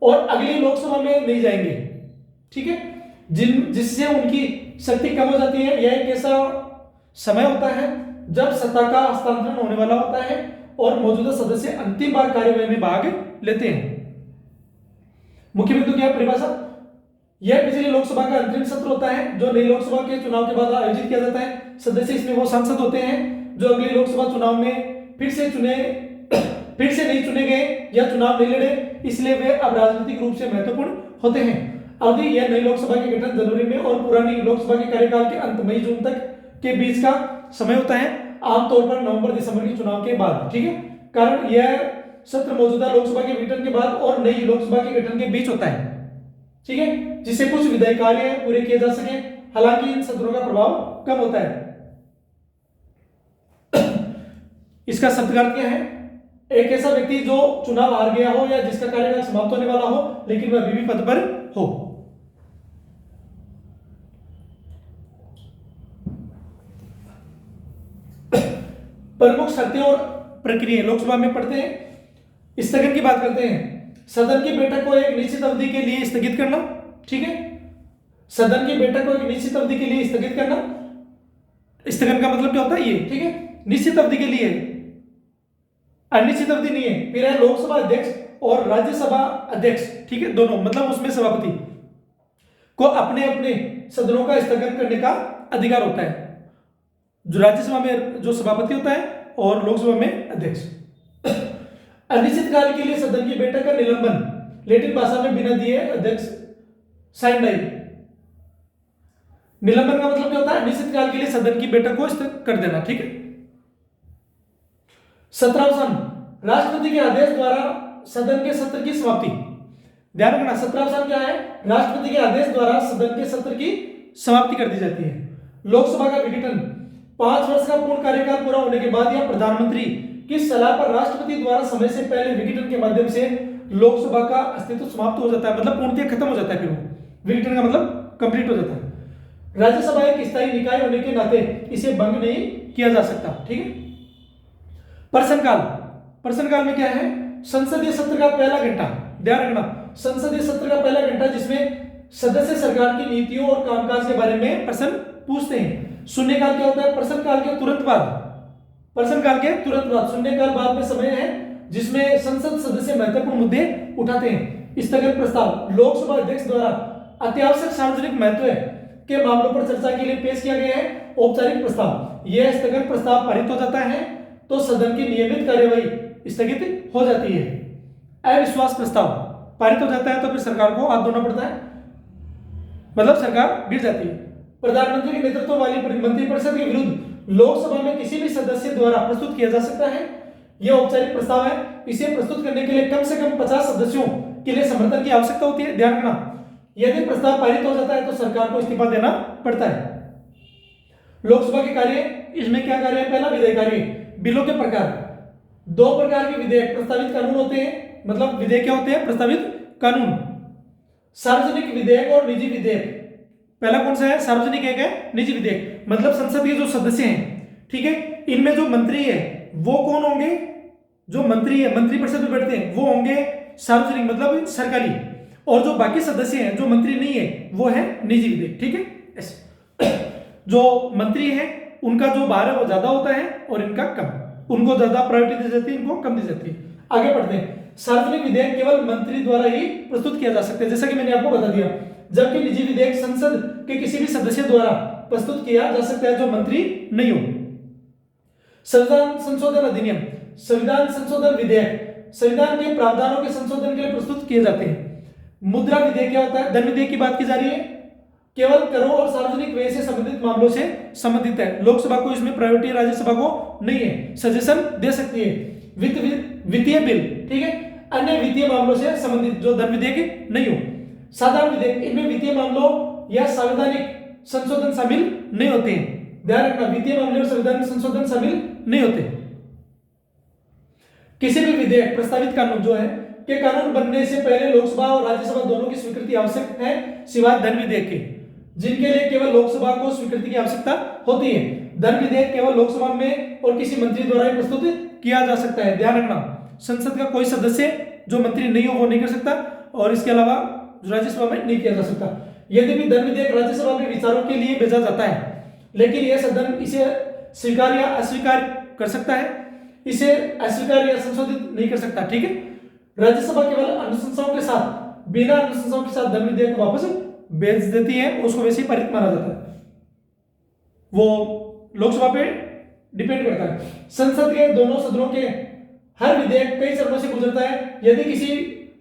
और अगली लोकसभा में नहीं जाएंगे, ठीक है, जिससे उनकी शक्ति कम हो जाती है। यह एक ऐसा समय होता है जब सत्ता का हस्तांतरण होने वाला होता है और मौजूदा सदस्य अंतिम बार कार्यवाही में भाग लेते हैं। मुख्य बिंदु क्या है? परिभाषा। यह पिछली लोकसभा का अंतरिम सत्र होता है जो नई लोकसभा के चुनाव के बाद आयोजित किया जाता है। सदस्य इसमें वो सांसद होते हैं जो अगली लोकसभा चुनाव में फिर से नहीं चुने गए या चुनाव नहीं लड़े, इसलिए वे अब राजनीतिक रूप से महत्वपूर्ण होते हैं। अवधि यह नई लोकसभा के गठन जनवरी में और पुरानी लोकसभा के कार्यकाल के अंत मई जून तक के बीच का समय होता है, आमतौर पर नवंबर दिसंबर के चुनाव के बाद, ठीक है। कारण यह सत्र मौजूदा लोकसभा के गठन के बाद और नई लोकसभा के गठन के बीच होता है, ठीक है, जिससे कुछ विधायी कार्य पूरे किए जा सके। हालांकि इन सत्रों का प्रभाव कम होता है। इसका शब्दार्थ क्या है? एक ऐसा व्यक्ति जो चुनाव हार गया हो या जिसका कार्यकाल समाप्त होने वाला हो लेकिन वह अभी भी पद पर हो। प्रमुख शर्तें और प्रक्रिया लोकसभा में पढ़ते हैं। स्थगन की बात करते हैं। सदन की बैठक को एक निश्चित अवधि के लिए स्थगित करना, ठीक है। सदन की बैठक को एक निश्चित अवधि के लिए स्थगित करना। स्थगन का मतलब क्या होता है? ये, ठीक है, निश्चित अवधि के लिए, अनिश्चित अवधि नहीं है। फिर है लोकसभा अध्यक्ष और राज्यसभा अध्यक्ष, ठीक है, दोनों, मतलब उसमें सभापति को अपने अपने सदनों का स्थगन करने का अधिकार होता है। जो राज्यसभा में जो सभापति होता है और लोकसभा में अध्यक्ष। अनिश्चित काल के लिए सदन की बैठक का निलंबन, लैटिन भाषा में बिना दिए अध्यक्ष साइन डाई। निलंबन का मतलब क्या होता है? अनिश्चित काल के लिए सदन की बैठक को स्थगित कर देना, ठीक है। 17वां, राष्ट्रपति के आदेश द्वारा सदन के सत्र की समाप्ति। ध्यान रखना, 17वां क्या है? राष्ट्रपति के आदेश द्वारा सदन के सत्र की समाप्ति कर दी जाती है। लोकसभा का विघटन, 5 वर्ष का पूर्ण कार्यकाल पूरा होने के बाद या प्रधानमंत्री की सलाह पर राष्ट्रपति द्वारा समय से पहले विघटन के माध्यम से लोकसभा का अस्तित्व समाप्त हो जाता है, मतलब पूर्णतः खत्म हो जाता है। फिर वो विघटन का मतलब कंप्लीट हो जाता है। राज्यसभा एक स्थायी निकाय होने के नाते इसे भंग नहीं किया जा सकता, ठीक है। प्रश्नकाल, प्रश्नकाल में क्या है? संसदीय सत्र का पहला घंटा। ध्यान रखना, संसदीय सत्र का पहला घंटा जिसमें सदस्य सरकार की नीतियों और कामकाज के बारे में प्रश्न पूछते हैं। शून्यकाल क्या होता है? प्रश्नकाल के तुरंत बाद, प्रश्नकाल के तुरंत बाद। शून्यकाल बाद में समय है जिसमें संसद सदस्य महत्वपूर्ण मुद्दे उठाते हैं। स्थगन प्रस्ताव, लोकसभा अध्यक्ष द्वारा अत्यावश्यक सार्वजनिक महत्व के मामलों पर चर्चा के लिए पेश किया गया है औपचारिक प्रस्ताव। यह स्थगन प्रस्ताव पारित हो जाता है तो सदन की नियमित कार्यवाही स्थगित हो जाती है। अविश्वास प्रस्ताव पारित हो जाता है तो फिर सरकार को हाथ धोना पड़ता है, मतलब सरकार गिर जाती है। प्रधानमंत्री के नेतृत्व वाली मंत्रिपरिषद के विरुद्ध लोकसभा में किसी भी सदस्य द्वारा प्रस्तुत किया जा सकता है। यह औपचारिक प्रस्ताव है। इसे प्रस्तुत करने के लिए कम से कम 50 सदस्यों के लिए समर्थन की आवश्यकता होती है। ध्यान रखना, यदि प्रस्ताव पारित हो जाता है तो सरकार को इस्तीफा देना पड़ता है। लोकसभा के कार्य, इसमें क्या कार्य है? पहला, विधेयक कार्य। बिलों के प्रकार, 2 प्रकार के विधेयक प्रस्तावित कानून होते हैं, मतलब विधेयक क्या होते हैं? प्रस्तावित कानून। सार्वजनिक विधेयक और निजी विधेयक। पहला कौन सा है? सार्वजनिक, एक है निजी विधेयक। मतलब संसद के जो सदस्य हैं, ठीक है, इनमें जो मंत्री है वो कौन होंगे? जो मंत्री है, मंत्रिपरिषद में बैठते हैं, वो होंगे सार्वजनिक, मतलब सरकारी। और जो बाकी सदस्य हैं जो मंत्री नहीं है वो है निजी विधेयक, ठीक है। ऐसे जो मंत्री है उनका जो भार है वो ज्यादा होता है और इनका कम, उनको ज्यादा प्रायोरिटी दी जाती है, इनको कम दी जाती है। आगे बढ़ते हैं। सार्वजनिक विधेयक केवल मंत्री द्वारा ही प्रस्तुत किया जा सकता है, जैसा कि मैंने आपको बता दिया, जबकि निजी विधेयक संसद के किसी भी सदस्य द्वारा प्रस्तुत किया जा सकता है जो मंत्री नहीं हो। संविधान संशोधन अधिनियम, संविधान संशोधन विधेयक संविधान के प्रावधानों के संशोधन के लिए प्रस्तुत किए जाते हैं। मुद्रा विधेयक क्या होता है? धन विधेयक की बात की जा रही है, केवल करों और सार्वजनिक व्यय से संबंधित मामलों से संबंधित है। लोकसभा को इसमें प्रायोरिटी, राज्यसभा को नहीं है, सजेशन दे सकती है। वित्तीय बिल, ठीक है, अन्य वित्तीय मामलों से संबंधित जो धन विधेयक नहीं हो। साधारण विधेयक, इनमें वित्तीय मामलों या संवैधानिक संशोधन शामिल नहीं होते हैं। ध्यान रखना, वित्तीय मामले और संवैधानिक संशोधन शामिल नहीं होते। किसी भी विधेयक, प्रस्तावित कानून जो है के कानून बनने से पहले लोकसभा और राज्यसभा दोनों की स्वीकृति आवश्यक है, सिवाय धन विधेयक के, जिनके लिए केवल लोकसभा को स्वीकृति की आवश्यकता होती है। धन विधेयक केवल लोकसभा में और किसी मंत्री द्वारा ही प्रस्तुत किया जा सकता है। ध्यान रखना, संसद का कोई सदस्य जो मंत्री नहीं हो वो नहीं कर सकता, और इसके अलावा राज्यसभा में नहीं किया जा सकता। यदि भी धन विधेयक राज्यसभा में विचारों के लिए भेजा जाता है, लेकिन यह सदन इसे स्वीकार या अस्वीकार कर सकता है, इसे अस्वीकार या संशोधित नहीं कर सकता, ठीक है। राज्यसभा केवल अनुशंसाओं के साथ, बिना अनुशंसाओं के साथ धन विधेयक को वापस भेज देती है, उसको वैसे ही पारित माना जाता है। वो लोकसभा पे डिपेंड करता है। संसद के दोनों सदनों के हर विधेयक कई चरणों से गुजरता है। यदि किसी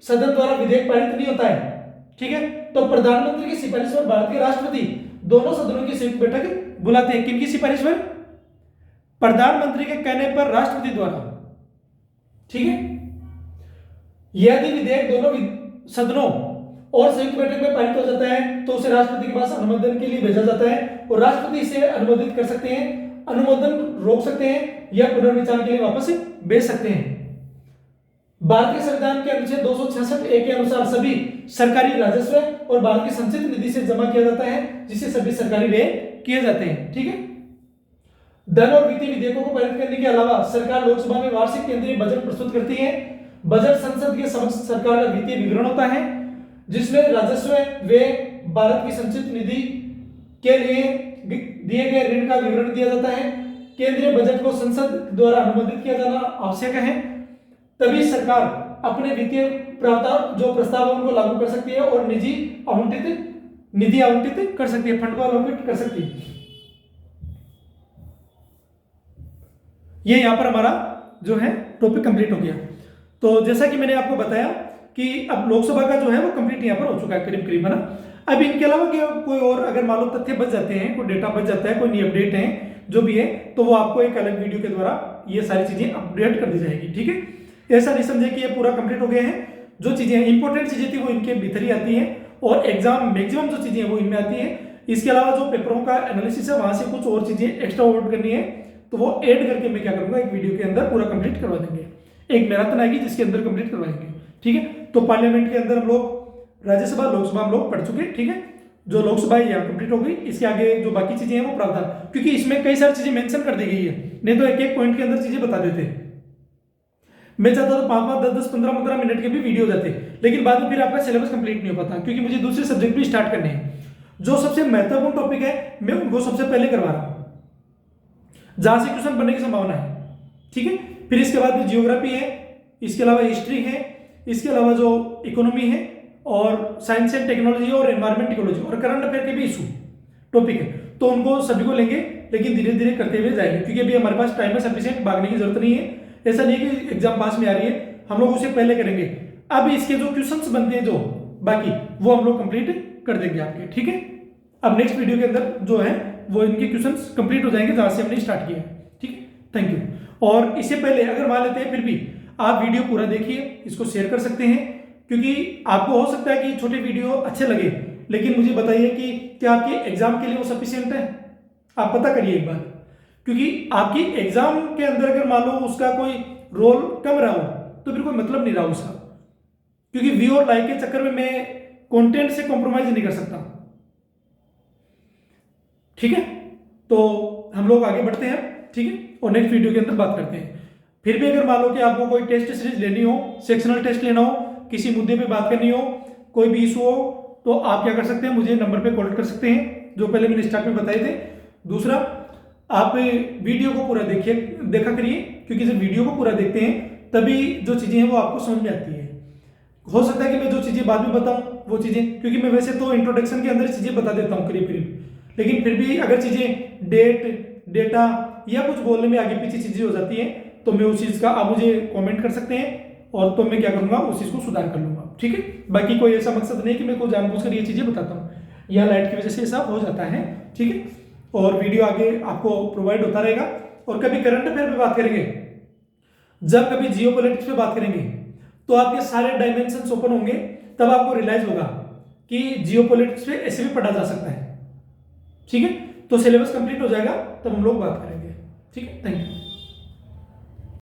सदन द्वारा विधेयक पारित नहीं होता है, ठीक है, तो प्रधानमंत्री की सिफारिश पर भारतीय राष्ट्रपति दोनों सदनों की संयुक्त बैठक बुलाते हैं। किनकी सिफारिश पर? प्रधानमंत्री के कहने पर राष्ट्रपति द्वारा, ठीक है। यदि विधेयक दोनों सदनों और संयुक्त बैठक में पारित हो जाता है तो उसे राष्ट्रपति के पास अनुमोदन के लिए भेजा जाता है, और राष्ट्रपति इसे अनुमोदित कर सकते हैं, अनुमोदन रोक सकते हैं या पुनर्विचार के लिए वापस भेज सकते हैं। भारतीय संविधान के अनुच्छेद 266(a) के अनुसार सभी सरकारी राजस्व और भारत की संचित निधि से जमा किया जाता है, जिससे सभी सरकारी व्यय किए जाते हैं, ठीक है। धन और वित्तीय विधेयकों को पारित करने के अलावा सरकार लोकसभा में वार्षिक केंद्रीय बजट प्रस्तुत करती है। बजट संसद के समक्ष सरकार का वित्तीय विवरण होता है, जिसमें राजस्व, व्यय, भारत की संचित निधि के लिए दिए गए ऋण का विवरण दिया जाता है। केंद्रीय बजट को संसद द्वारा अनुमोदित किया जाना आवश्यक है, तभी सरकार अपने वित्तीय प्रावधान जो प्रस्ताव उनको लागू कर सकती है और निधि आवंटित कर सकती है, फंड को आवंटित कर सकती है। ये यहाँ पर हमारा जो है टॉपिक कंप्लीट हो गया। तो जैसा कि मैंने आपको बताया कि अब लोकसभा का जो है वो कंप्लीट यहाँ पर हो चुका है करीब करीब, है ना। अब इनके अलावा क्या कोई और अगर मान लो तथ्य बच जाते हैं, कोई डेटा बच जाता है, कोई नई अपडेट है जो भी है, तो वो आपको एक अलग वीडियो के द्वारा ये सारी चीजें अपडेट कर दी जाएगी, ठीक है। ऐसा नहीं समझे कि ये पूरा कंप्लीट हो गया है। जो चीजें इंपॉर्टेंट चीजें थी वो इनके भीतर ही आती है, और एग्जाम मैक्सिमम जो चीजें हैं वो इनमें आती है। इसके अलावा जो पेपरों का एनालिसिस है वहां से कुछ और चीजें एक्स्ट्रा ऐड करनी है, तो वो ऐड करके मैं क्या करूंगा, एक वीडियो के अंदर पूरा कंप्लीट करवा देंगे। एक मैराथन आएगी जिसके अंदर कंप्लीट करवाएंगे, ठीक है। तो पार्लियामेंट के अंदर हम लोग राज्यसभा लोकसभा हम लोग पढ़ चुके, ठीक है। जो लोकसभा है यहाँ कंप्लीट हो गई। इसके आगे जो बाकी चीजें हैं वो प्रावधान, क्योंकि इसमें कई सारी चीजें मेंशन कर दी गई है, नहीं तो एक एक पॉइंट के अंदर चीजें बता देते। मैं चाहता तो 5-5, 10-10, 15-15 मिनट के भी वीडियो जाते, लेकिन बाद में फिर आपका सिलेबस कंप्लीट नहीं हो पाता, क्योंकि मुझे दूसरे सब्जेक्ट भी स्टार्ट करने हैं। जो सबसे महत्वपूर्ण टॉपिक है मैं उनको सबसे पहले करवा रहा हूं, जहां से क्वेश्चन बनने की संभावना है, ठीक है। फिर इसके बाद में जियोग्राफी है, इसके अलावा हिस्ट्री है, इसके अलावा जो इकोनॉमी है, और साइंस एंड टेक्नोलॉजी, और एनवायरमेंट इकोलॉजी, और करंट अफेयर के भी इशू टॉपिक है। तो उनको सभी को लेंगे, लेकिन धीरे धीरे करते हुए जाएंगे, क्योंकि अभी हमारे पास टाइम है सफिशिएंट, भागने की जरूरत नहीं है। ऐसा नहीं है कि एग्जाम पास में आ रही है, हम लोग उसे पहले करेंगे। अब इसके जो क्वेश्चंस बनते हैं जो बाकी, वो हम लोग कंप्लीट कर देंगे आपके, ठीक है। अब नेक्स्ट वीडियो के अंदर जो है वो इनके क्वेश्चंस कंप्लीट हो जाएंगे जहां से हमने स्टार्ट किया है, ठीक है। Thank you. और इससे पहले अगर मान लेते हैं फिर भी आप वीडियो पूरा देखिए, इसको शेयर कर सकते हैं, क्योंकि आपको हो सकता है कि छोटे वीडियो अच्छे लगे, लेकिन मुझे बताइए कि क्या आपके एग्जाम के लिए वो सफिशिएंट है। आप पता करिए एक बार, क्योंकि आपकी एग्जाम के अंदर अगर मान लो उसका कोई रोल कम रहा हो तो फिर कोई मतलब नहीं रहा उसका, क्योंकि व्यू और लाइक के चक्कर में मैं कंटेंट से कॉम्प्रोमाइज नहीं कर सकता, ठीक है। तो हम लोग आगे बढ़ते हैं, ठीक है, और नेक्स्ट वीडियो के अंदर बात करते हैं। फिर भी अगर मान लो कि आपको कोई टेस्ट सीरीज लेनी हो, सेक्शनल टेस्ट लेना हो, किसी मुद्दे पे बात करनी हो, कोई भी इशू हो, तो आप क्या कर सकते हैं, मुझे नंबर पे कॉल कर सकते हैं जो पहले मैंने स्टार्ट में बताए थे। दूसरा, आप वीडियो को पूरा देखा करिए, क्योंकि जब वीडियो को पूरा देखते हैं तभी जो चीजें हैं वो आपको समझ में आती है। हो सकता है कि मैं जो चीजें बाद में बताऊं वो चीजें, क्योंकि मैं वैसे तो इंट्रोडक्शन के अंदर चीजें बता देता हूं करीब करीब, लेकिन फिर भी अगर चीजें डेट डेटा या कुछ बोलने में आगे पीछे चीजें हो जाती हैं, तो मैं उस चीज का आप मुझे कमेंट कर सकते हैं, और तो मैं क्या करूंगा उस चीज को सुधार कर लूंगा, ठीक है। बाकी कोई ऐसा मकसद नहीं कि मैं कोई जानबूझकर ये चीजें बताता हूँ, या लाइट की वजह से ऐसा हो जाता है, ठीक है। और वीडियो आगे आपको प्रोवाइड होता रहेगा। और कभी करंट अफेयर पे बात करेंगे, जब कभी जियोपॉलिटिक्स पे बात करेंगे, तो आपके सारे डायमेंशंस ओपन होंगे, तब आपको रियलाइज होगा कि जियोपॉलिटिक्स पे ऐसे भी पढ़ा जा सकता है, ठीक है। तो सिलेबस कंप्लीट हो जाएगा तब हम लोग बात करेंगे, ठीक है। Thank you.